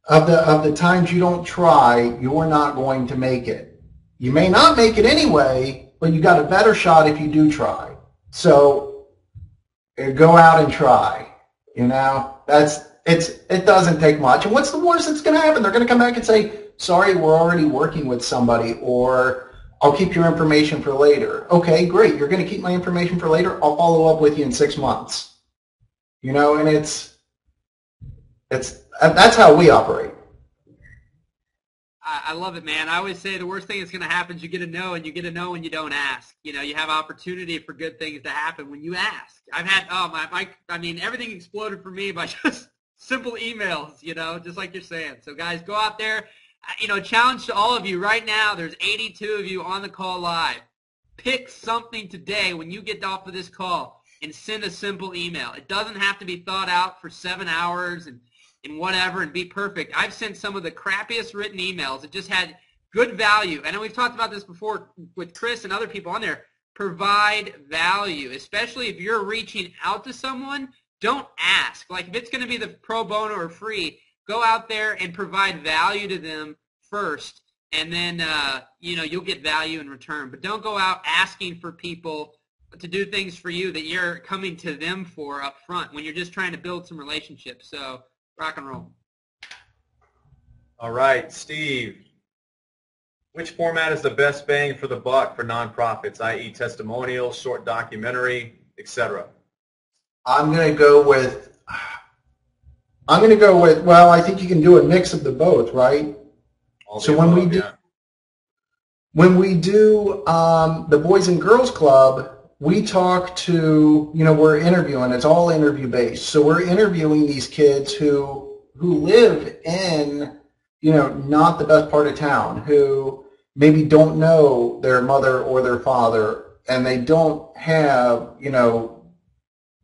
S1: of the times you don't try, you're not going to make it. You may not make it anyway, but you got a better shot if you do try. So go out and try. You know, it doesn't take much. And what's the worst that's going to happen? They're going to come back and say, sorry, we're already working with somebody, or I'll keep your information for later. Okay, great. You're going to keep my information for later. I'll follow up with you in 6 months. You know, and that's how we operate.
S2: I love it, man. I always say the worst thing that's going to happen is you get a no, and you get a no when you don't ask. You know, you have opportunity for good things to happen when you ask. I've had, I mean, everything exploded for me by just simple emails, you know, just like you're saying. So, guys, go out there. You know, challenge to all of you right now. There's 82 of you on the call live. Pick something today when you get off of this call and send a simple email. It doesn't have to be thought out for 7 hours and whatever and be perfect. I've sent some of the crappiest written emails. It just had good value. I know we've talked about this before with Chris and other people on there. Provide value, especially if you're reaching out to someone. Don't ask. Like, if it's going to be the pro bono or free, go out there and provide value to them first, and then you know, you'll get value in return. But don't go out asking for people to do things for you that you're coming to them for up front when you're just trying to build some relationships. So rock and roll.
S3: All right, Steve. Which format is the best bang for the buck for nonprofits, i.e. testimonial, short documentary, etc.?
S1: I'm going to go with, well, I think you can do a mix of the both, right? So when we do the Boys and Girls Club, we talk to, you know, we're interviewing, it's all interview based. So we're interviewing these kids who live in, you know, not the best part of town, who maybe don't know their mother or their father, and they don't have, you know,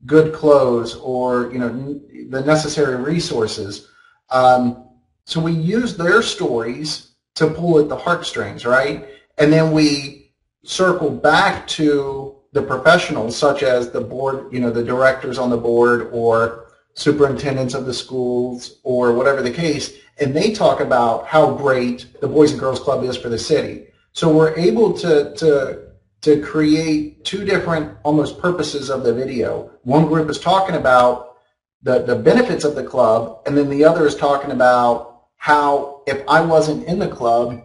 S1: good clothes or, you know, the necessary resources. So we use their stories to pull at the heartstrings, right? And then we circle back to the professionals, such as the board, you know, the directors on the board or superintendents of the schools or whatever the case, and they talk about how great the Boys and Girls Club is for the city. So we're able to create two different almost purposes of the video. One group is talking about the benefits of the club, and then the other is talking about how if I wasn't in the club,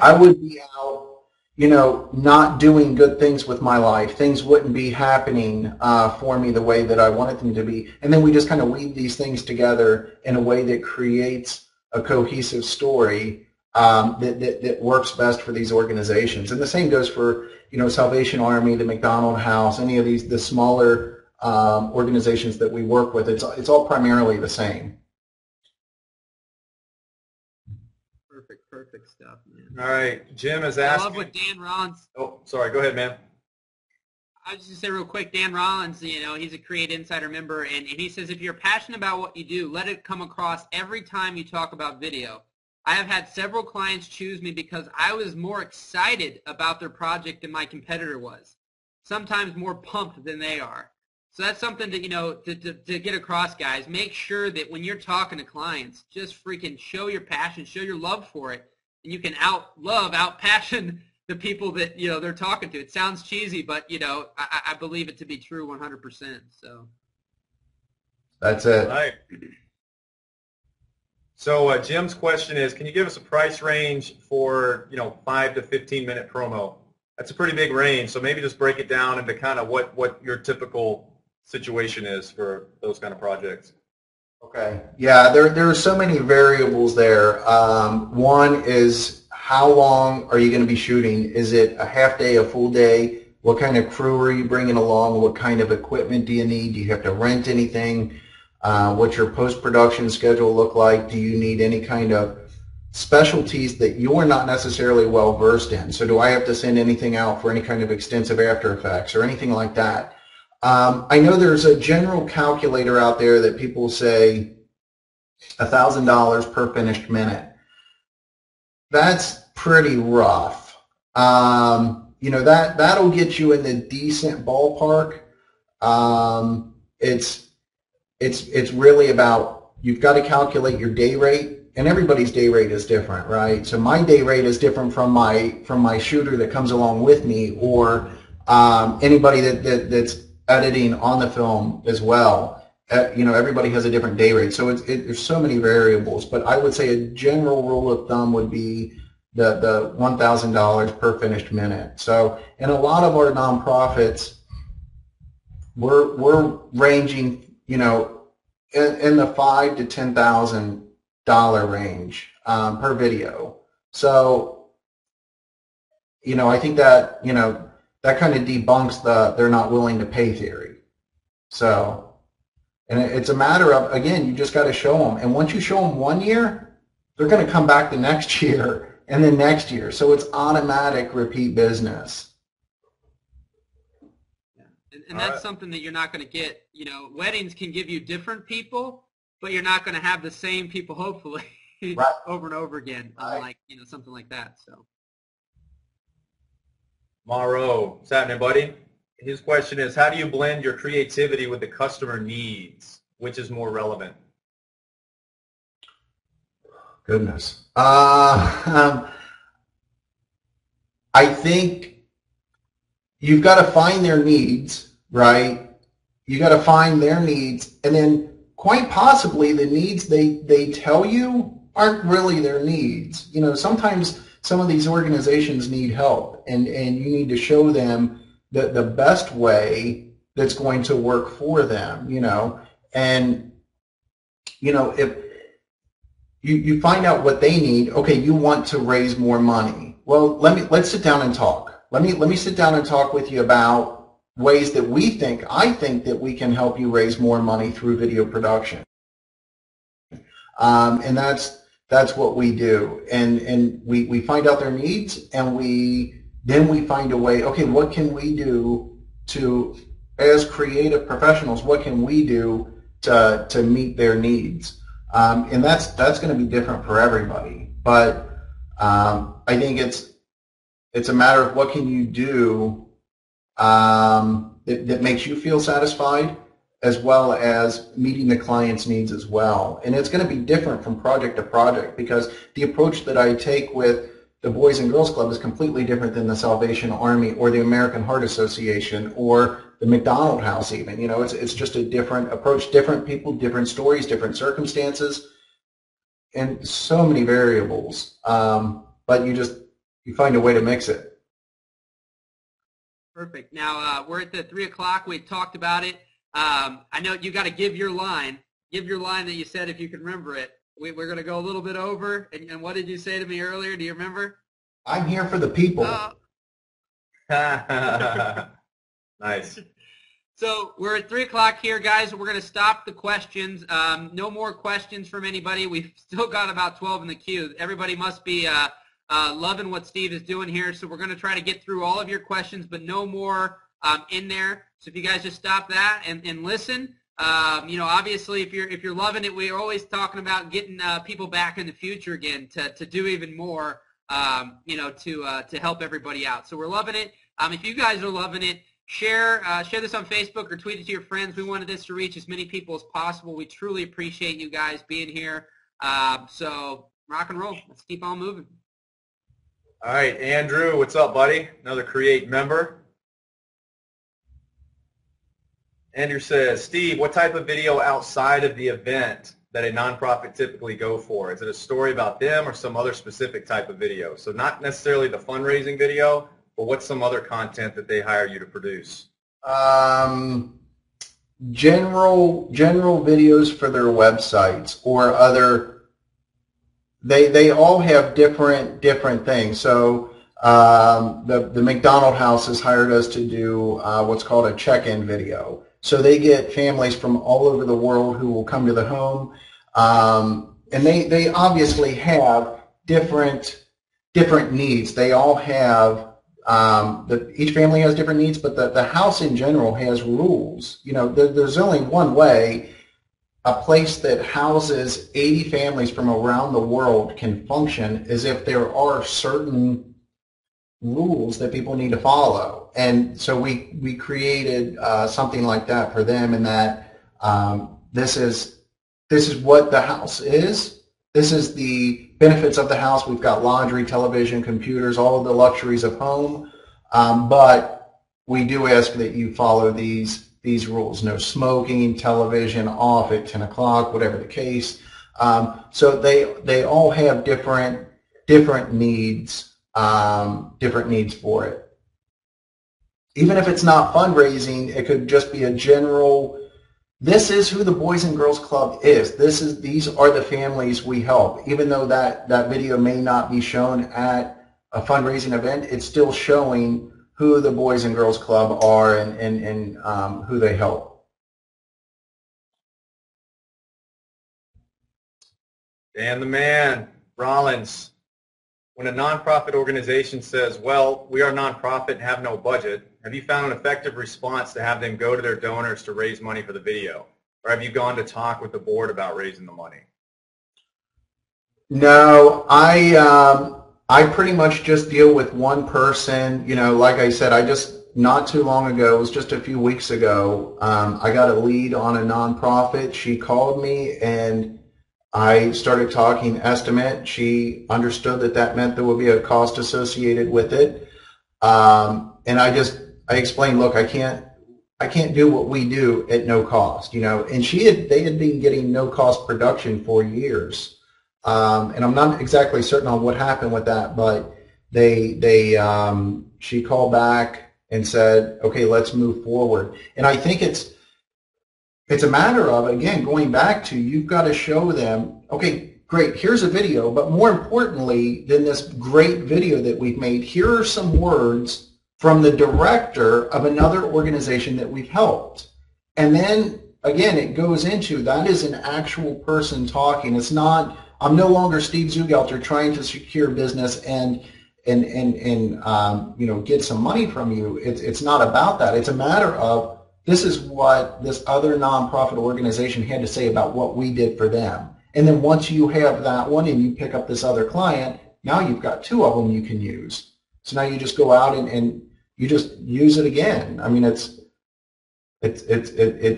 S1: I would be out, you know, not doing good things with my life. Things wouldn't be happening for me the way that I wanted them to be. And then we just kind of weave these things together in a way that creates a cohesive story that works best for these organizations. And the same goes for, you know, Salvation Army, the McDonald House, any of these, the smaller organizations that we work with. It's all primarily the same.
S2: Perfect stuff, man.
S3: All right, Jim is asking.
S2: I love what Dan Rollins.
S3: Oh, sorry. Go ahead, man.
S2: I was just going to say real quick, Dan Rollins, you know, he's a Create Insider member, and he says if you're passionate about what you do, let it come across every time you talk about video. I have had several clients choose me because I was more excited about their project than my competitor was, sometimes more pumped than they are. So that's something to, you know, to get across, guys. Make sure that when you're talking to clients, just freaking show your passion, show your love for it, and you can out-passion the people that, you know, they're talking to. It sounds cheesy, but, you know, I believe it to be true 100%. So
S1: that's it.
S3: All right. So Jim's question is, can you give us a price range for, you know, 5 to 15-minute promo? That's a pretty big range, so maybe just break it down into kind of what your typical situation is for those kind of projects.
S1: Okay. Yeah, there are so many variables there. One is, how long are you going to be shooting? Is it a half day, a full day? What kind of crew are you bringing along? What kind of equipment do you need? Do you have to rent anything? What's your post-production schedule look like? Do you need any kind of specialties that you're not necessarily well versed in. So do I have to send anything out for any kind of extensive After Effects or anything like that? I know there's a general calculator out there that people say $1,000 per finished minute. That's pretty rough. You know, that'll get you in the decent ballpark. It's really about, you've got to calculate your day rate, and everybody's day rate is different, right? So my day rate is different from my shooter that comes along with me, or anybody that's editing on the film as well. You know, everybody has a different day rate, so there's so many variables. But I would say a general rule of thumb would be the $1,000 per finished minute. So, and a lot of our nonprofits, we're ranging, you know, in the $5,000 to $10,000 range per video. So, you know, I think that, you know, that kind of debunks the they're not willing to pay theory. So, and it's a matter of, again, you just got to show them. And once you show them 1 year, they're going to come back the next year and then next year. So it's automatic repeat business.
S2: And that's something that you're not going to get. You know, weddings can give you different people, but you're not going to have the same people, hopefully,
S1: Right.
S2: over and over again,
S1: Right.
S2: like, you know, something like that. So,
S3: Mauro, what's happening, buddy? His question is, how do you blend your creativity with the customer needs? Which is more relevant?
S1: Goodness. I think you've got to find their needs, right? You got to find their needs, and then quite possibly the needs they tell you aren't really their needs. You know, sometimes some of these organizations need help, and you need to show them the best way that's going to work for them, you know. And, you know, if you find out what they need, okay, you want to raise more money. Well, let's sit down and talk. Let me sit down and talk with you about ways that I think that we can help you raise more money through video production. And that's what we do. And we find out their needs, and then we find a way, okay, what can we do to, as creative professionals, what can we do to meet their needs? And that's going to be different for everybody. But I think it's a matter of what can you do that makes you feel satisfied, as well as meeting the client's needs as well. And it's going to be different from project to project, because the approach that I take with the Boys and Girls Club is completely different than the Salvation Army or the American Heart Association or the McDonald House even. You know, it's just a different approach, different people, different stories, different circumstances, and so many variables. But you find a way to mix it.
S2: perfect. Now, we're at the 3 o'clock. We talked about it. I know you got to give your line. Give your line that you said, if you can remember it. We're going to go a little bit over. And what did you say to me earlier? Do you remember?
S1: I'm here for the people.
S3: Nice.
S2: So we're at 3 o'clock here, guys. We're going to stop the questions. No more questions from anybody. We've still got about 12 in the queue. Everybody must be loving what Steve is doing here. So we're going to try to get through all of your questions, but no more in there. So if you guys just stop that and listen. You know, obviously, if you're loving it, we're always talking about getting people back in the future again to do even more. You know, to help everybody out. So we're loving it. If you guys are loving it, share this on Facebook or tweet it to your friends. We wanted this to reach as many people as possible. We truly appreciate you guys being here. So rock and roll. Let's keep on moving.
S3: All right, Andrew, what's up, buddy? Another Create member. Andrew says, Steve, what type of video outside of the event that a nonprofit typically go for? Is it a story about them or some other specific type of video? So not necessarily the fundraising video, but what's some other content that they hire you to produce?
S1: General videos for their websites or other. They all have different things. So the McDonald House has hired us to do what's called a check-in video. So they get families from all over the world who will come to the home, and they obviously have different needs. They all have each family has different needs, but the house in general has rules. You know, there's only one way a place that houses 80 families from around the world can function is if there are certain rules that people need to follow. And so we created something like that for them, in that this is what the house is. This is the benefits of the house. We've got laundry, television, computers, all of the luxuries of home. But we do ask that you follow these rules. No smoking, television off at 10 o'clock, whatever the case. So they all have different needs, for it. Even if it's not fundraising, it could just be a general, this is who the Boys and Girls Club is. These are the families we help. Even though that video may not be shown at a fundraising event, it's still showing who the Boys and Girls Club are and who they help.
S3: Dan the man, Rollins. When a nonprofit organization says, well, we are a nonprofit and have no budget, have you found an effective response to have them go to their donors to raise money for the video? Or have you gone to talk with the board about raising the money?
S1: No, I pretty much just deal with one person. You know, like I said, not too long ago, it was just a few weeks ago, I got a lead on a nonprofit. She called me and I started talking estimate. She understood that meant there would be a cost associated with it. And I explained, look, I can't do what we do at no cost, you know. And they had been getting no cost production for years. And I'm not exactly certain on what happened with that, but she called back and said, okay, let's move forward. And I think it's a matter of, again, going back to, you've got to show them, okay, great, here's a video, but more importantly than this great video that we've made, here are some words from the director of another organization that we've helped. And then, again, it goes into, that is an actual person talking. It's not, I'm no longer Steve Zugelter trying to secure business and you know, get some money from you. It's not about that. It's a matter of, this is what this other nonprofit organization had to say about what we did for them. And then once you have that one and you pick up this other client, now you've got two of them you can use. So now you just go out and you just use it again. I mean, it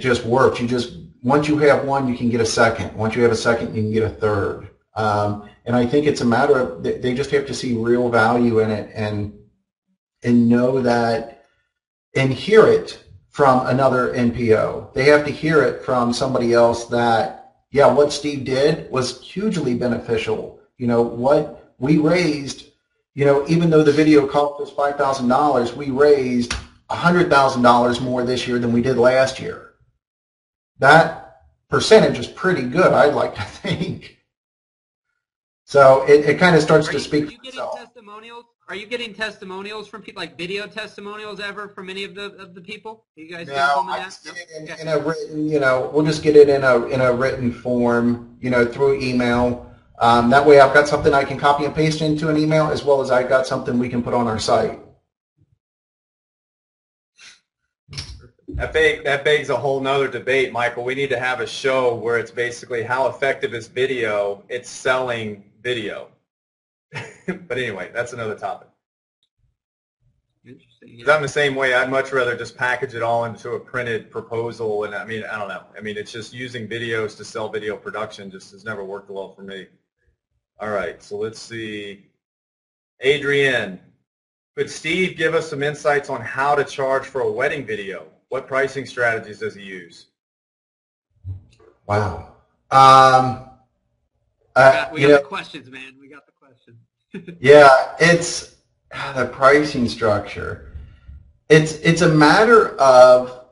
S1: just works. Once you have one, you can get a second. Once you have a second, you can get a third. And I think it's a matter of, they just have to see real value in it and know that, and hear it from another NPO. They have to hear it from somebody else that, yeah, what Steve did was hugely beneficial. You know, what we raised, you know, even though the video cost us $5,000, we raised $100,000 more this year than we did last year. That percentage is pretty good, I'd like to think. So it kind of starts to speak for itself.
S2: Are you getting testimonials from people, like video testimonials ever from any of the people? Are you guys
S1: no, I just get it in a written, you know, we'll just get it in a written form, you know, through email. That way I've got something I can copy and paste into an email, as well as I've got something we can put on our site.
S3: That begs a whole nother debate, Michael. We need to have a show where it's basically how effective is video, it's selling video. But anyway, that's another topic.
S2: Interesting.
S3: Because I'm the same way. I'd much rather just package it all into a printed proposal. And I mean, I don't know. I mean, it's just using videos to sell video production just has never worked well for me. All right, so let's see. Adrienne, could Steve give us some insights on how to charge for a wedding video? What pricing strategies does he use?
S1: Wow.
S2: We got the questions, man. We got the questions.
S1: Yeah, it's the pricing structure. It's a matter of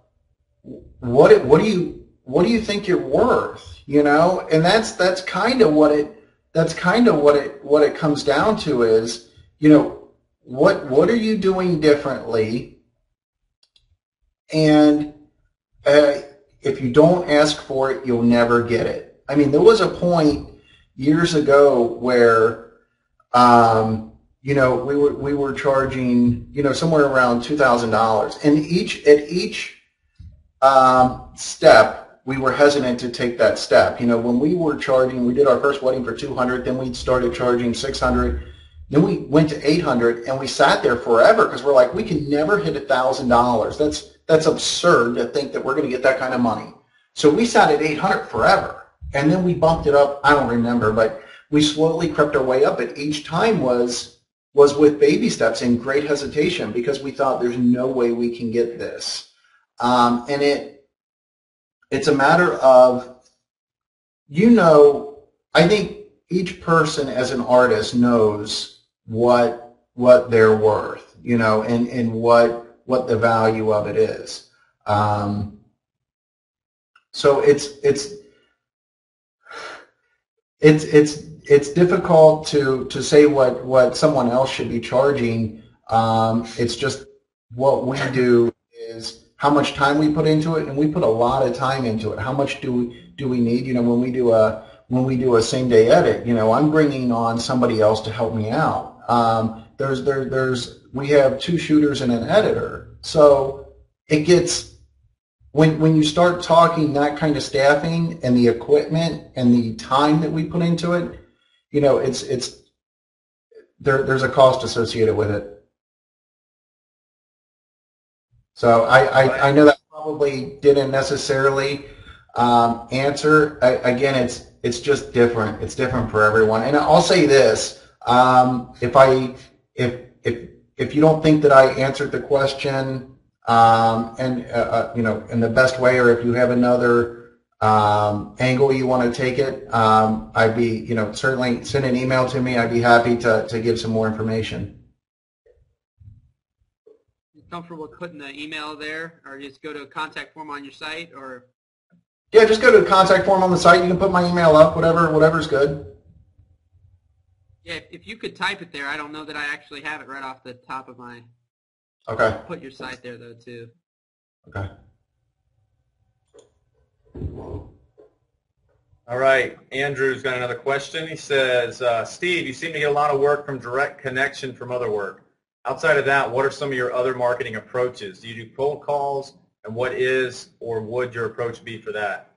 S1: what do you think you're worth, you know? And that's kind of what it comes down to is, you know, what are you doing differently? And if you don't ask for it, you'll never get it. I mean, there was a point years ago where you know, we were charging, you know, somewhere around $2,000, and at each step we were hesitant to take that step. You know, when we were charging, we did our first wedding for 200, then we started charging 600, then we went to 800, and we sat there forever because we're like, we can never hit $1,000. That's absurd to think that we're going to get that kind of money. So we sat at 800 forever, and then we bumped it up. I don't remember, but we slowly crept our way up. But each time was with baby steps and great hesitation because we thought there's no way we can get this. And it's a matter of, you know, I think each person as an artist knows what they're worth, you know, and what the value of it is. So it's difficult to say what someone else should be charging. It's just what we do is how much time we put into it, and we put a lot of time into it. How much do we need? You know, when we do a same day edit, you know, I'm bringing on somebody else to help me out. We have 2 shooters and an editor, so it gets when you start talking that kind of staffing and the equipment and the time that we put into it, you know, there's a cost associated with it. So I know that probably didn't necessarily answer. Again, it's just different. It's different for everyone. And I'll say this: if you don't think that I answered the question, you know, in the best way, or if you have another angle you want to take it, I'd be, you know, certainly send an email to me. I'd be happy to give some more information.
S2: Comfortable putting the email there, or just go to a contact form on your site, or?
S1: Yeah, just go to the contact form on the site. You can put my email up, whatever's good.
S2: Yeah, if you could type it there. I don't know that I actually have it right off the top of my.
S1: Okay.
S2: I'll put your site there though too.
S1: Okay.
S3: All right, Andrew's got another question. He says, Steve, you seem to get a lot of work from direct connection from other work. Outside of that, what are some of your other marketing approaches? Do you do cold calls, and what is or would your approach be for that?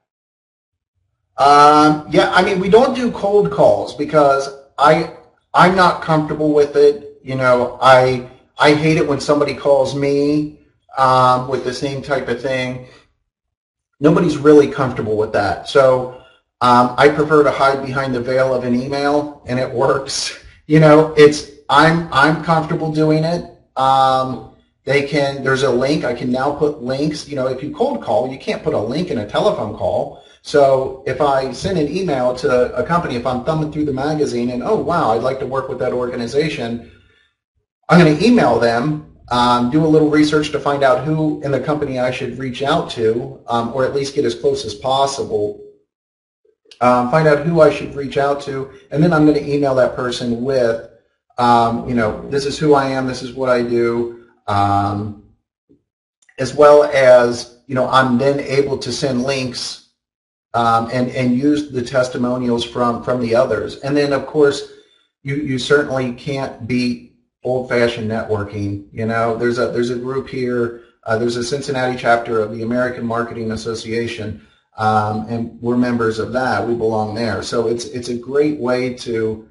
S1: Yeah, I mean, we don't do cold calls because I'm not comfortable with it. You know, I hate it when somebody calls me with the same type of thing. Nobody's really comfortable with that. So I prefer to hide behind the veil of an email, and it works. You know, I'm comfortable doing it. There's a link. I can now put links. You know, if you cold call, you can't put a link in a telephone call. So if I send an email to a company, if I'm thumbing through the magazine and, oh, wow, I'd like to work with that organization, I'm going to email them, do a little research to find out who in the company I should reach out to, or at least get as close as possible. Find out who I should reach out to, and then I'm going to email that person with, you know, this is who I am, this is what I do, as well as, you know, I'm then able to send links and use the testimonials from the others. And then, of course, you certainly can't beat old-fashioned networking. You know, there's a group here. There's a Cincinnati chapter of the American Marketing Association. And we're members of that. We belong there. So it's a great way to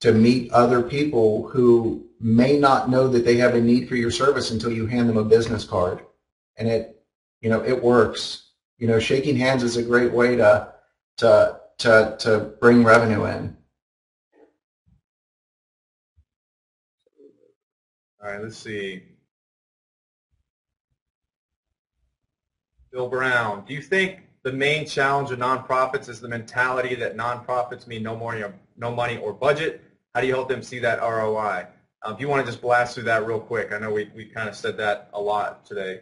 S1: meet other people who may not know that they have a need for your service until you hand them a business card, and it works. You know, shaking hands is a great way to bring revenue in.
S3: All right, let's see. Bill Brown, do you think the main challenge of nonprofits is the mentality that nonprofits mean no money or budget? How do you help them see that ROI? If you want to just blast through that real quick. I know we kind of said that a lot today.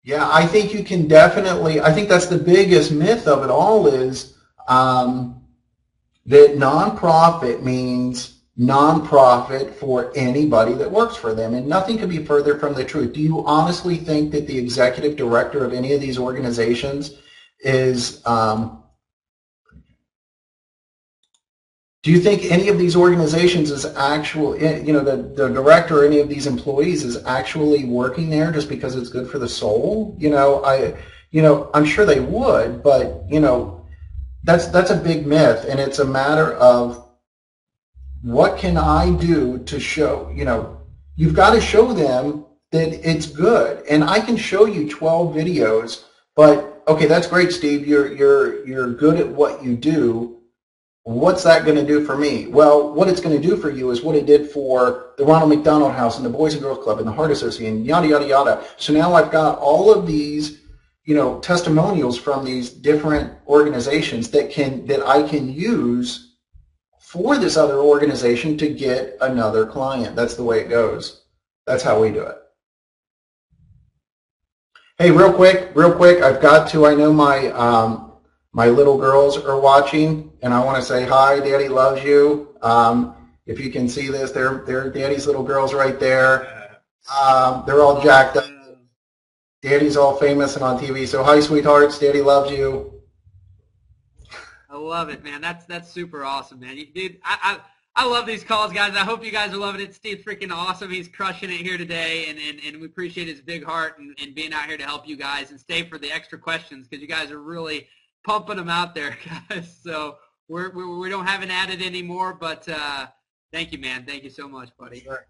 S1: Yeah, I think you can definitely, I think that's the biggest myth of it all is that nonprofit means nonprofit for anybody that works for them, and nothing could be further from the truth. Do you honestly think that the executive director of any of these organizations is Do you think any of these organizations is actual, the director or any of these employees is actually working there just because it's good for the soul? I'm sure they would, but, that's a big myth, and it's a matter of what can I do to show, you've got to show them that it's good. And I can show you 12 videos, but okay, that's great, Steve. You're good at what you do. What's that going to do for me? Well, what it's going to do for you is what it did for the Ronald McDonald House and the Boys and Girls Club and the Heart Association, yada, yada, yada. So now I've got all of these, testimonials from these different organizations that I can use for this other organization to get another client. That's the way it goes. That's how we do it. Hey, real quick, I've got to, I know my little girls are watching, and I want to say hi. Daddy loves you. If you can see this, they're Daddy's little girls right there. They're all jacked up. Daddy's all famous and on TV. So hi, sweethearts. Daddy loves you.
S2: I love it, man. That's super awesome, man. Dude, I love these calls, guys. I hope you guys are loving it. Steve's freaking awesome. He's crushing it here today, and we appreciate his big heart and being out here to help you guys, and stay for the extra questions because you guys are really pumping them out there, guys. So we don't have an added anymore, but thank you, man. Thank you so much, buddy.
S3: Sure.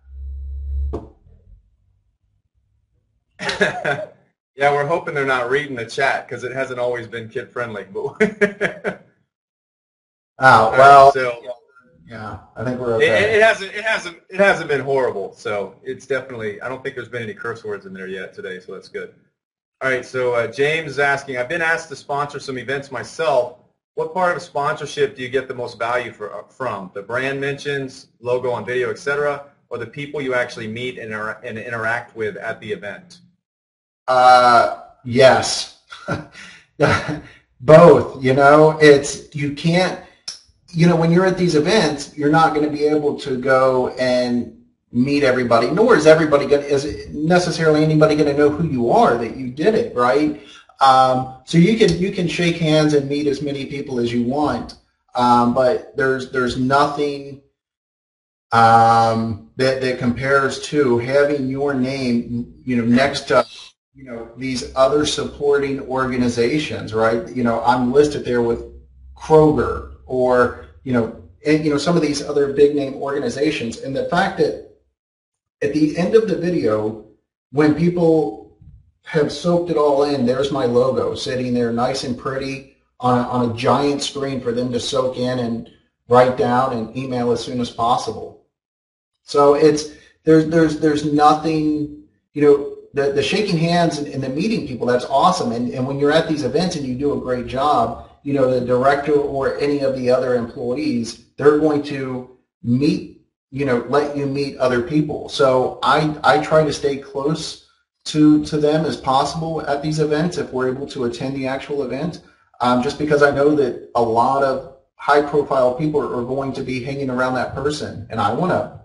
S3: Yeah, we're hoping they're not reading the chat because it hasn't always been kid friendly. But
S1: well,
S3: so,
S1: yeah, I think we're okay.
S3: It hasn't been horrible. So it's definitely, I don't think there's been any curse words in there yet today. So that's good. All right, so James is asking, I've been asked to sponsor some events myself. What part of sponsorship do you get the most value from? The brand mentions, logo on video, etc., or the people you actually meet and interact with at the event?
S1: Yes. Both, you can't, when you're at these events, you're not going to be able to go and meet everybody, nor is necessarily anybody going to know who you are, that you did it, right? So you can shake hands and meet as many people as you want, but there's nothing that compares to having your name, next to these other supporting organizations, right? I'm listed there with Kroger or some of these other big name organizations, and the fact that at the end of the video, when people have soaked it all in, there's my logo sitting there nice and pretty on a giant screen for them to soak in and write down and email as soon as possible. So there's nothing, the shaking hands and the meeting people, that's awesome. And when you're at these events and you do a great job, the director or any of the other employees, they're going to let you meet other people. So I try to stay close to them as possible at these events if we're able to attend the actual event, just because I know that a lot of high-profile people are going to be hanging around that person, and I want to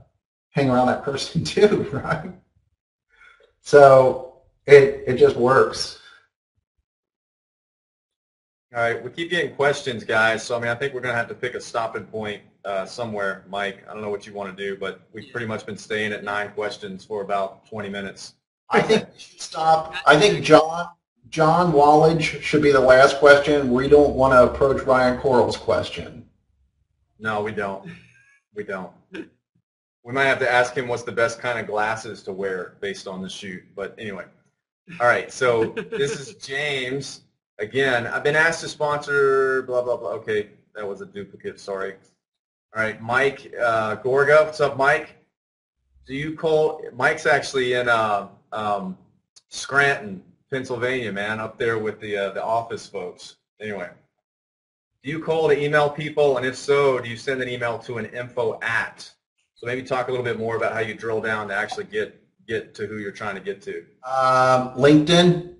S1: hang around that person too, right? So it just works.
S3: All right, we keep getting questions, guys. So I think we're going to have to pick a stopping point somewhere, Mike. I don't know what you want to do, but we've pretty much been staying at 9 questions for about 20 minutes.
S1: I think we should stop. I think John Wallage should be the last question. We don't want to approach Ryan Coral's question.
S3: No, we don't. We don't. We might have to ask him what's the best kind of glasses to wear based on the shoot. But anyway. All right, so this is James. Again, I've been asked to sponsor blah, blah, blah. Okay, that was a duplicate, sorry. All right, Mike Gorga. What's up, Mike? Mike's actually in Scranton, Pennsylvania, man, up there with the office folks. Anyway, do you call to email people? And if so, do you send an email to an info@? So maybe talk a little bit more about how you drill down to actually get to who you're trying to get to.
S1: LinkedIn.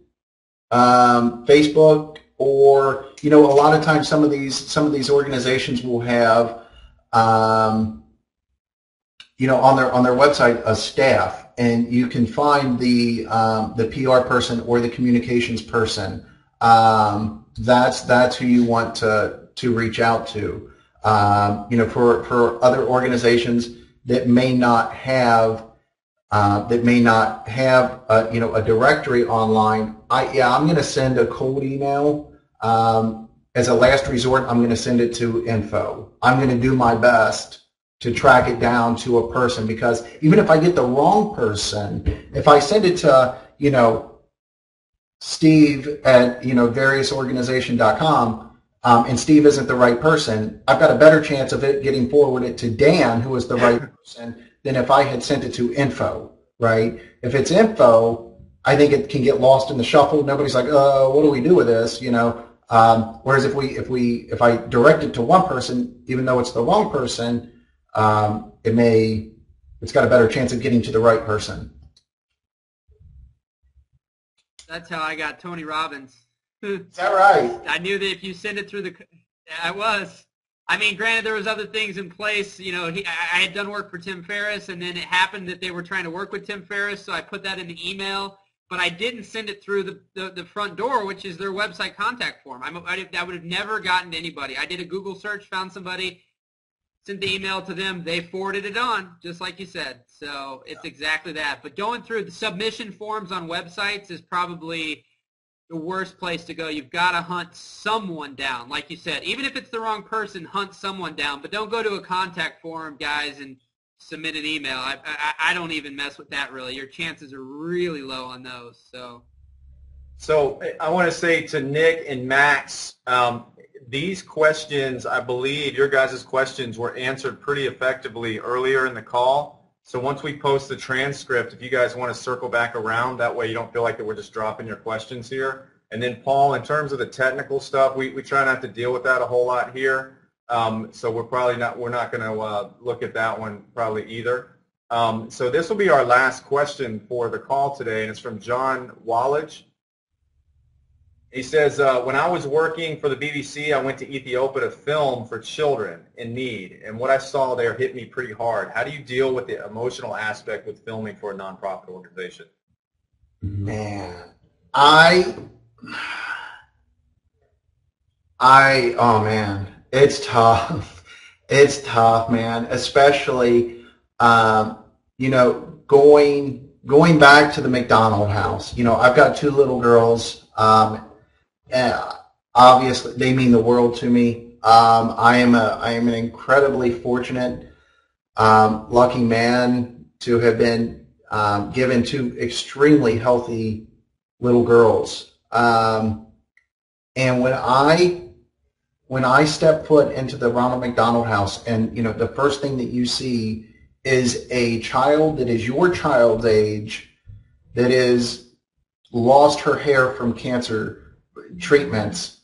S1: Facebook, or a lot of times some of these organizations will have on their website a staff, and you can find the PR person or the communications person. That's who you want to reach out to. For other organizations that may not have a directory online, I'm going to send a cold email. As a last resort, I'm going to send it to info. I'm going to do my best to track it down to a person, because even if I get the wrong person, if I send it to, Steve at, variousorganization.com, and Steve isn't the right person, I've got a better chance of it getting forwarded to Dan, who is the right person, than if I had sent it to info, right? If it's info, I think it can get lost in the shuffle. Nobody's like, what do we do with this, Whereas if I direct it to one person, even though it's the wrong person, it's got a better chance of getting to the right person.
S2: That's how I got Tony Robbins.
S1: Is that right?
S2: I knew that if you send it through I was. I mean, granted, there was other things in place. I had done work for Tim Ferriss, and then it happened that they were trying to work with Tim Ferriss, so I put that in the email. But I didn't send it through the front door, which is their website contact form. I would have never gotten to anybody. I did a Google search, found somebody, sent the email to them. They forwarded it on, just like you said. So it's exactly that. But going through the submission forms on websites is probably the worst place to go. You've got to hunt someone down, like you said. Even if it's the wrong person, hunt someone down. But don't go to a contact form, guys, and submit an email. I don't even mess with that, really. Your chances are really low on those.
S3: So I want to say to Nick and Max, these questions, I believe your guys' questions were answered pretty effectively earlier in the call. So once we post the transcript, if you guys want to circle back around, that way you don't feel like that we're just dropping your questions here. And then Paul, in terms of the technical stuff, we try not to deal with that a whole lot here. So we're not going to look at that one probably either. So this will be our last question for the call today, and it's from John Wallage. He says, when I was working for the BBC, I went to Ethiopia to film for children in need, and what I saw there hit me pretty hard. How do you deal with the emotional aspect with filming for a nonprofit organization?
S1: Man, oh man, it's tough. It's tough, man, especially, going back to the McDonald house. I've got two little girls. Obviously, they mean the world to me. I am an incredibly fortunate, lucky man to have been given two extremely healthy little girls. And when I step foot into the Ronald McDonald House, and the first thing that you see is a child that is your child's age, that is lost her hair from cancer treatments,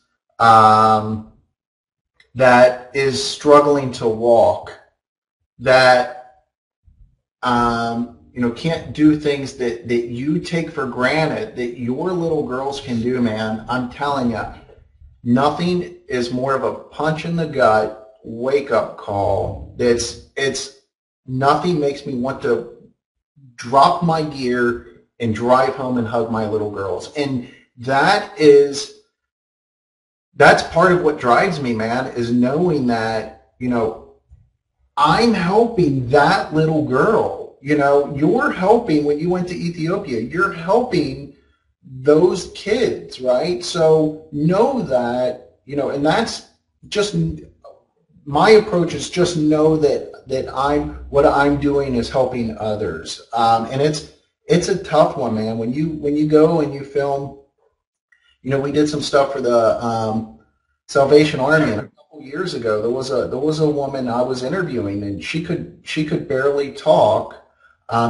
S1: that is struggling to walk, that can't do things that you take for granted that your little girls can do, man. I'm telling you, nothing is more of a punch in the gut wake-up call. Nothing makes me want to drop my gear and drive home and hug my little girls. And that's part of what drives me, man, is knowing that, I'm helping that little girl. You're helping when you went to Ethiopia. You're helping those kids, right? So know that, and that's just, my approach is just know that what I'm doing is helping others. And it's a tough one, man. When you go and you film, we did some stuff for the Salvation Army, and a couple years ago there was a woman I was interviewing, and she could barely talk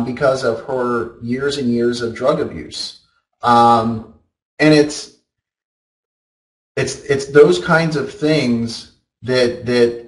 S1: because of her years and years of drug abuse. And it's those kinds of things that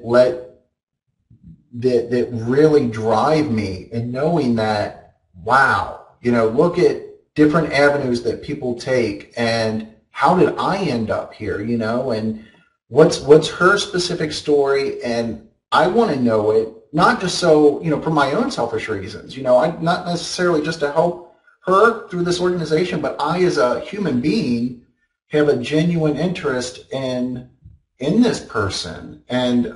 S1: really drive me, and knowing that, wow, look at different avenues that people take, and how did I end up here, and what's her specific story, and I want to know it, not just so, for my own selfish reasons, not necessarily just to help her through this organization, but I as a human being have a genuine interest in in this person. And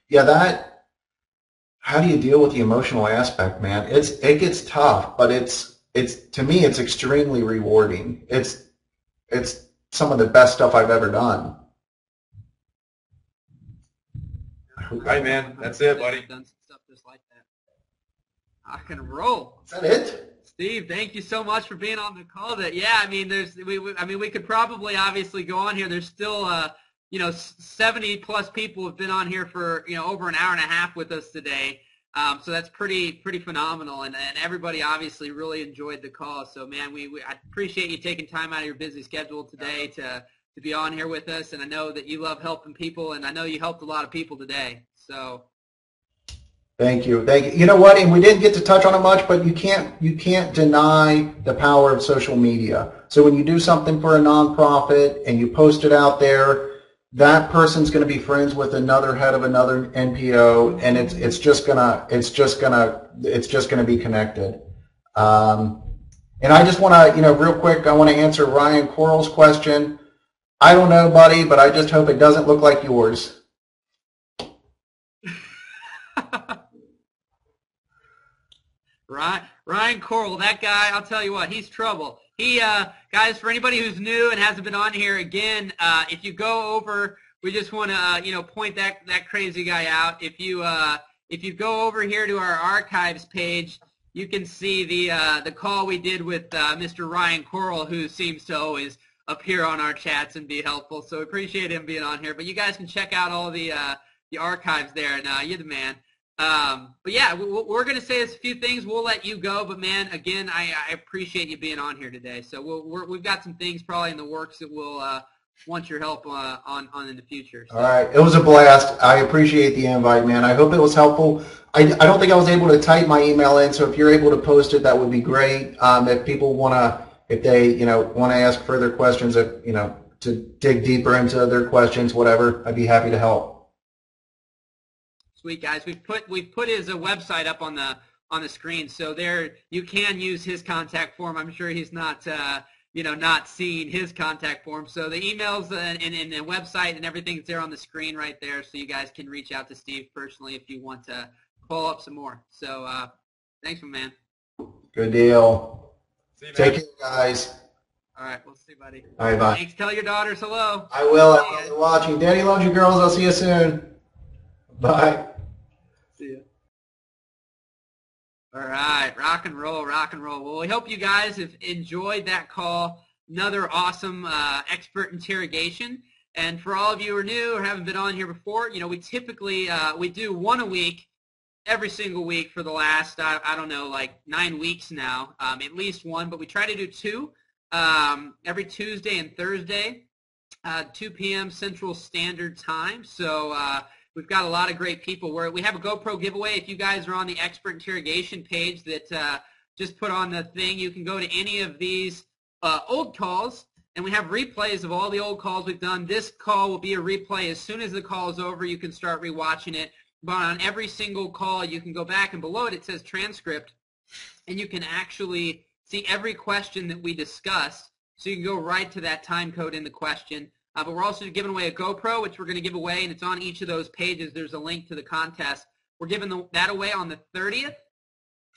S1: yeah, that, how do you deal with the emotional aspect, man? It gets tough, but it's to me it's extremely rewarding. It's some of the best stuff I've ever done.
S3: All right, man. That's it, buddy.
S2: Done some stuff just like that. I can roll.
S1: Is that it?
S2: Steve, thank you so much for being on the call. Yeah, I mean, we could probably obviously go on here. There's still 70 plus people have been on here for over an hour and a half with us today. So that's pretty phenomenal, and everybody obviously really enjoyed the call. So man, I appreciate you taking time out of your busy schedule today to be on here with us. And I know that you love helping people, and I know you helped a lot of people today. So.
S1: Thank you. You know what? And we didn't get to touch on it much, but you can't deny the power of social media. So when you do something for a nonprofit and you post it out there, that person's going to be friends with another head of another NPO, and it's just gonna be connected. And I just want to, real quick, I want to answer Ryan Coral's question. I don't know, buddy, but I just hope it doesn't look like yours.
S2: Ryan Coral, that guy, I'll tell you what, he's trouble. Guys, for anybody who's new and hasn't been on here, again, if you go over, we just want to, point that crazy guy out. If you go over here to our archives page, you can see the call we did with Mr. Ryan Coral, who seems to always appear on our chats and be helpful. So we appreciate him being on here. But you guys can check out all the archives there, and you're the man. But yeah, we're going to say a few things. We'll let you go. But man, again, I appreciate you being on here today. So we've got some things probably in the works that we'll want your help on in the future. So.
S1: All right. It was a blast. I appreciate the invite, man. I hope it was helpful. I don't think I was able to type my email in, so if you're able to post it, that would be great. If people if they want to ask further questions, to dig deeper into their questions, whatever, I'd be happy to help.
S2: Sweet, guys. We've put his website up on the screen, so there you can use his contact form. I'm sure he's not not seeing his contact form. So the emails and the website and everything's there on the screen right there, so you guys can reach out to Steve personally if you want to follow up some more. So thanks, my man.
S1: Good deal.
S3: See you, man.
S1: Take care, guys.
S2: All right, we'll see you, buddy.
S1: All right, bye.
S2: Thanks. Tell your daughters hello.
S1: I will. I know they're watching. Daddy loves you, girls. I'll see you soon. Bye.
S2: See ya. All right, rock and roll, rock and roll. Well, we hope you guys have enjoyed that call. Another awesome expert interrogation. And for all of you who are new or haven't been on here before, we typically we do one a week, every single week for the last I don't know, like 9 weeks now, at least one. But we try to do two every Tuesday and Thursday, 2 p.m. Central Standard Time. So. We've got a lot of great people. We have a GoPro giveaway. If you guys are on the expert interrogation page that just put on the thing, you can go to any of these old calls, and we have replays of all the old calls we've done. This call will be a replay. As soon as the call is over, you can start rewatching it. But on every single call, you can go back, and below it says transcript, and you can actually see every question that we discussed. So you can go right to that time code in the question. But we're also giving away a GoPro, which we're going to give away, and it's on each of those pages. There's a link to the contest. We're giving that away on the 30th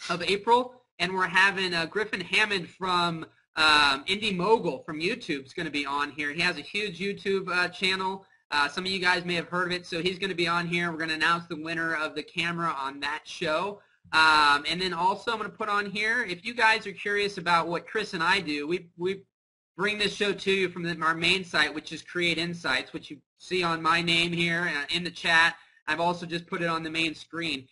S2: of April, and we're having Griffin Hammond from Indie Mogul from YouTube is going to be on here. He has a huge YouTube channel. Some of you guys may have heard of it, so he's going to be on here. We're going to announce the winner of the camera on that show. And then also I'm going to put on here, if you guys are curious about what Chris and I do, we bring this show to you from our main site, which is Create Insights, which you see on my name here in the chat. I've also just put it on the main screen.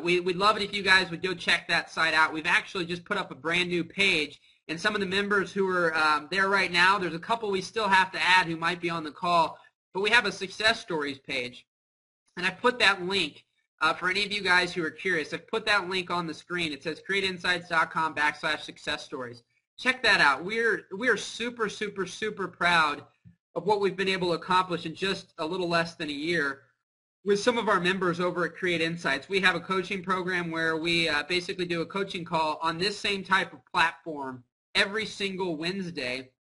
S2: We'd love it if you guys would go check that site out. We've actually just put up a brand new page, and some of the members who are there right now, there's a couple we still have to add who might be on the call, but we have a success stories page. And I put that link for any of you guys who are curious. I've put that link on the screen. It says createinsights.com/success stories. Check that out. We are super, super, super proud of what we've been able to accomplish in just a little less than a year with some of our members over at Create Insights. We have a coaching program where we basically do a coaching call on this same type of platform every single Wednesday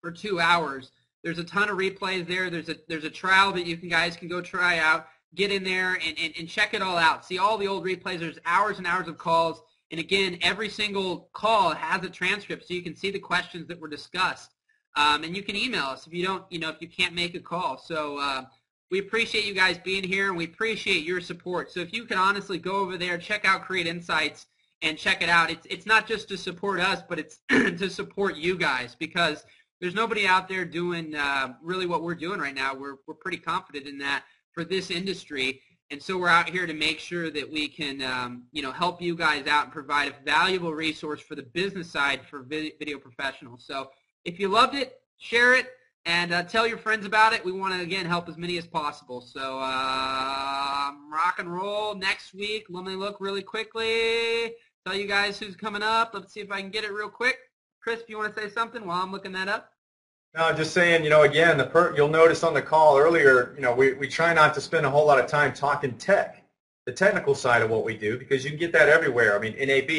S2: for 2 hours. There's a ton of replays there. There's a trial that you guys can go try out. Get in there and check it all out. See all the old replays. There's hours and hours of calls. And again, every single call has a transcript, so you can see the questions that were discussed. And you can email us if you don't, if you can't make a call. So we appreciate you guys being here, and we appreciate your support. So if you can honestly go over there, check out Create Insights, and check it out. It's not just to support us, but it's to support you guys, because there's nobody out there doing really what we're doing right now. We're pretty confident in that for this industry, and so we're out here to make sure that we can help you guys out and provide a valuable resource for the business side for video professionals. So if you loved it, share it, and tell your friends about it. We want to, again, help as many as possible. So rock and roll next week. Let me look really quickly, tell you guys who's coming up. Let's see if I can get it real quick. Chris, if you want to say something while I'm looking that up.
S3: No, just saying, again, you'll notice on the call earlier, we try not to spend a whole lot of time talking tech, the technical side of what we do, because you can get that everywhere. I mean, NAB,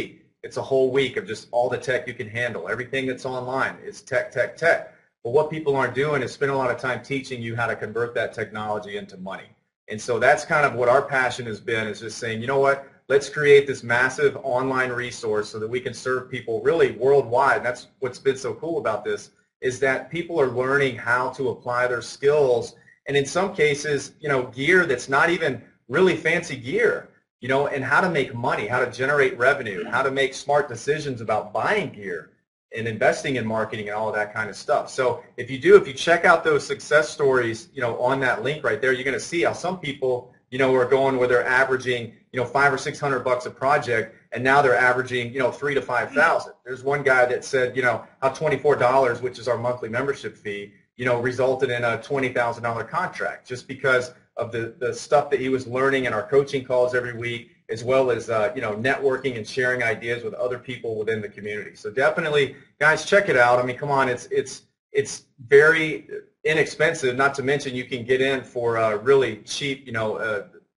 S3: it's a whole week of just all the tech you can handle. Everything that's online is tech, tech, tech. But what people aren't doing is spend a lot of time teaching you how to convert that technology into money. And so that's kind of what our passion has been, is just saying, you know what, let's create this massive online resource so that we can serve people really worldwide. And that's what's been so cool about this, is that people are learning how to apply their skills, and in some cases, gear that's not even really fancy gear, and how to make money, how to generate revenue, how to make smart decisions about buying gear and investing in marketing and all of that kind of stuff. So if you check out those success stories, on that link right there, you're going to see how some people, are going where they're averaging, $500 or $600 a project, and now they're averaging, $3,000 to $5,000. There's one guy that said, how $24, which is our monthly membership fee, resulted in a $20,000 contract, just because of the stuff that he was learning in our coaching calls every week, as well as networking and sharing ideas with other people within the community. So definitely, guys, check it out. I mean, come on, it's very inexpensive. Not to mention, you can get in for really cheap,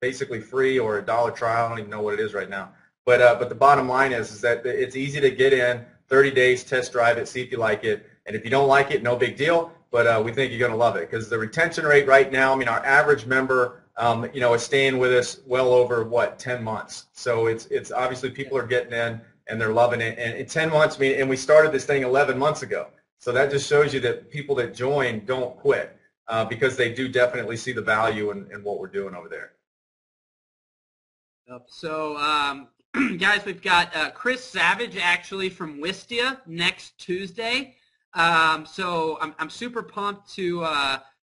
S3: basically free or $1 trial. I don't even know what it is right now. But the bottom line is that it's easy to get in, 30 days, test drive it, see if you like it. And if you don't like it, no big deal. But we think you're going to love it, because the retention rate right now, I mean, our average member, is staying with us well over, 10 months. So it's obviously people are getting in and they're loving it. And in 10 months, and we started this thing 11 months ago. So that just shows you that people that join don't quit, because they do definitely see the value in what we're doing over there.
S2: So, guys, we've got Chris Savage actually from Wistia next Tuesday. So I'm super pumped to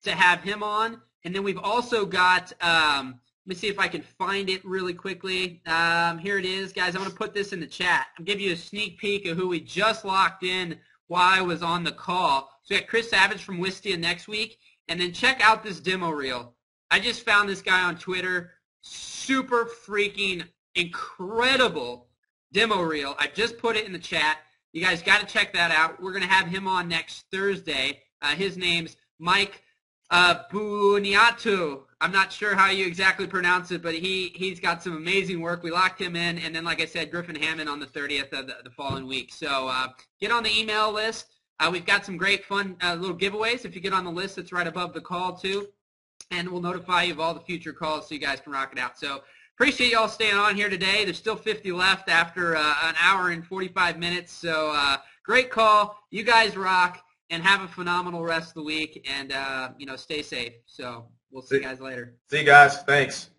S2: have him on. And then we've also got, let me see if I can find it really quickly. Here it is, guys. I'm going to put this in the chat. I'll give you a sneak peek of who we just locked in while I was on the call. So we got Chris Savage from Wistia next week. And then check out this demo reel. I just found this guy on Twitter. Super freaking incredible demo reel. I just put it in the chat. You guys got to check that out. We're going to have him on next Thursday. His name's Mike Buniatu. I'm not sure how you exactly pronounce it, but he's got some amazing work. We locked him in, and then, like I said, Griffin Hammond on the 30th of the following week. So get on the email list. We've got some great fun little giveaways if you get on the list that's right above the call, too. And we'll notify you of all the future calls so you guys can rock it out. So appreciate y'all staying on here today. There's still 50 left after an hour and 45 minutes. So great call. You guys rock, and have a phenomenal rest of the week, and stay safe. So we'll see you guys later.
S3: See you guys. Thanks.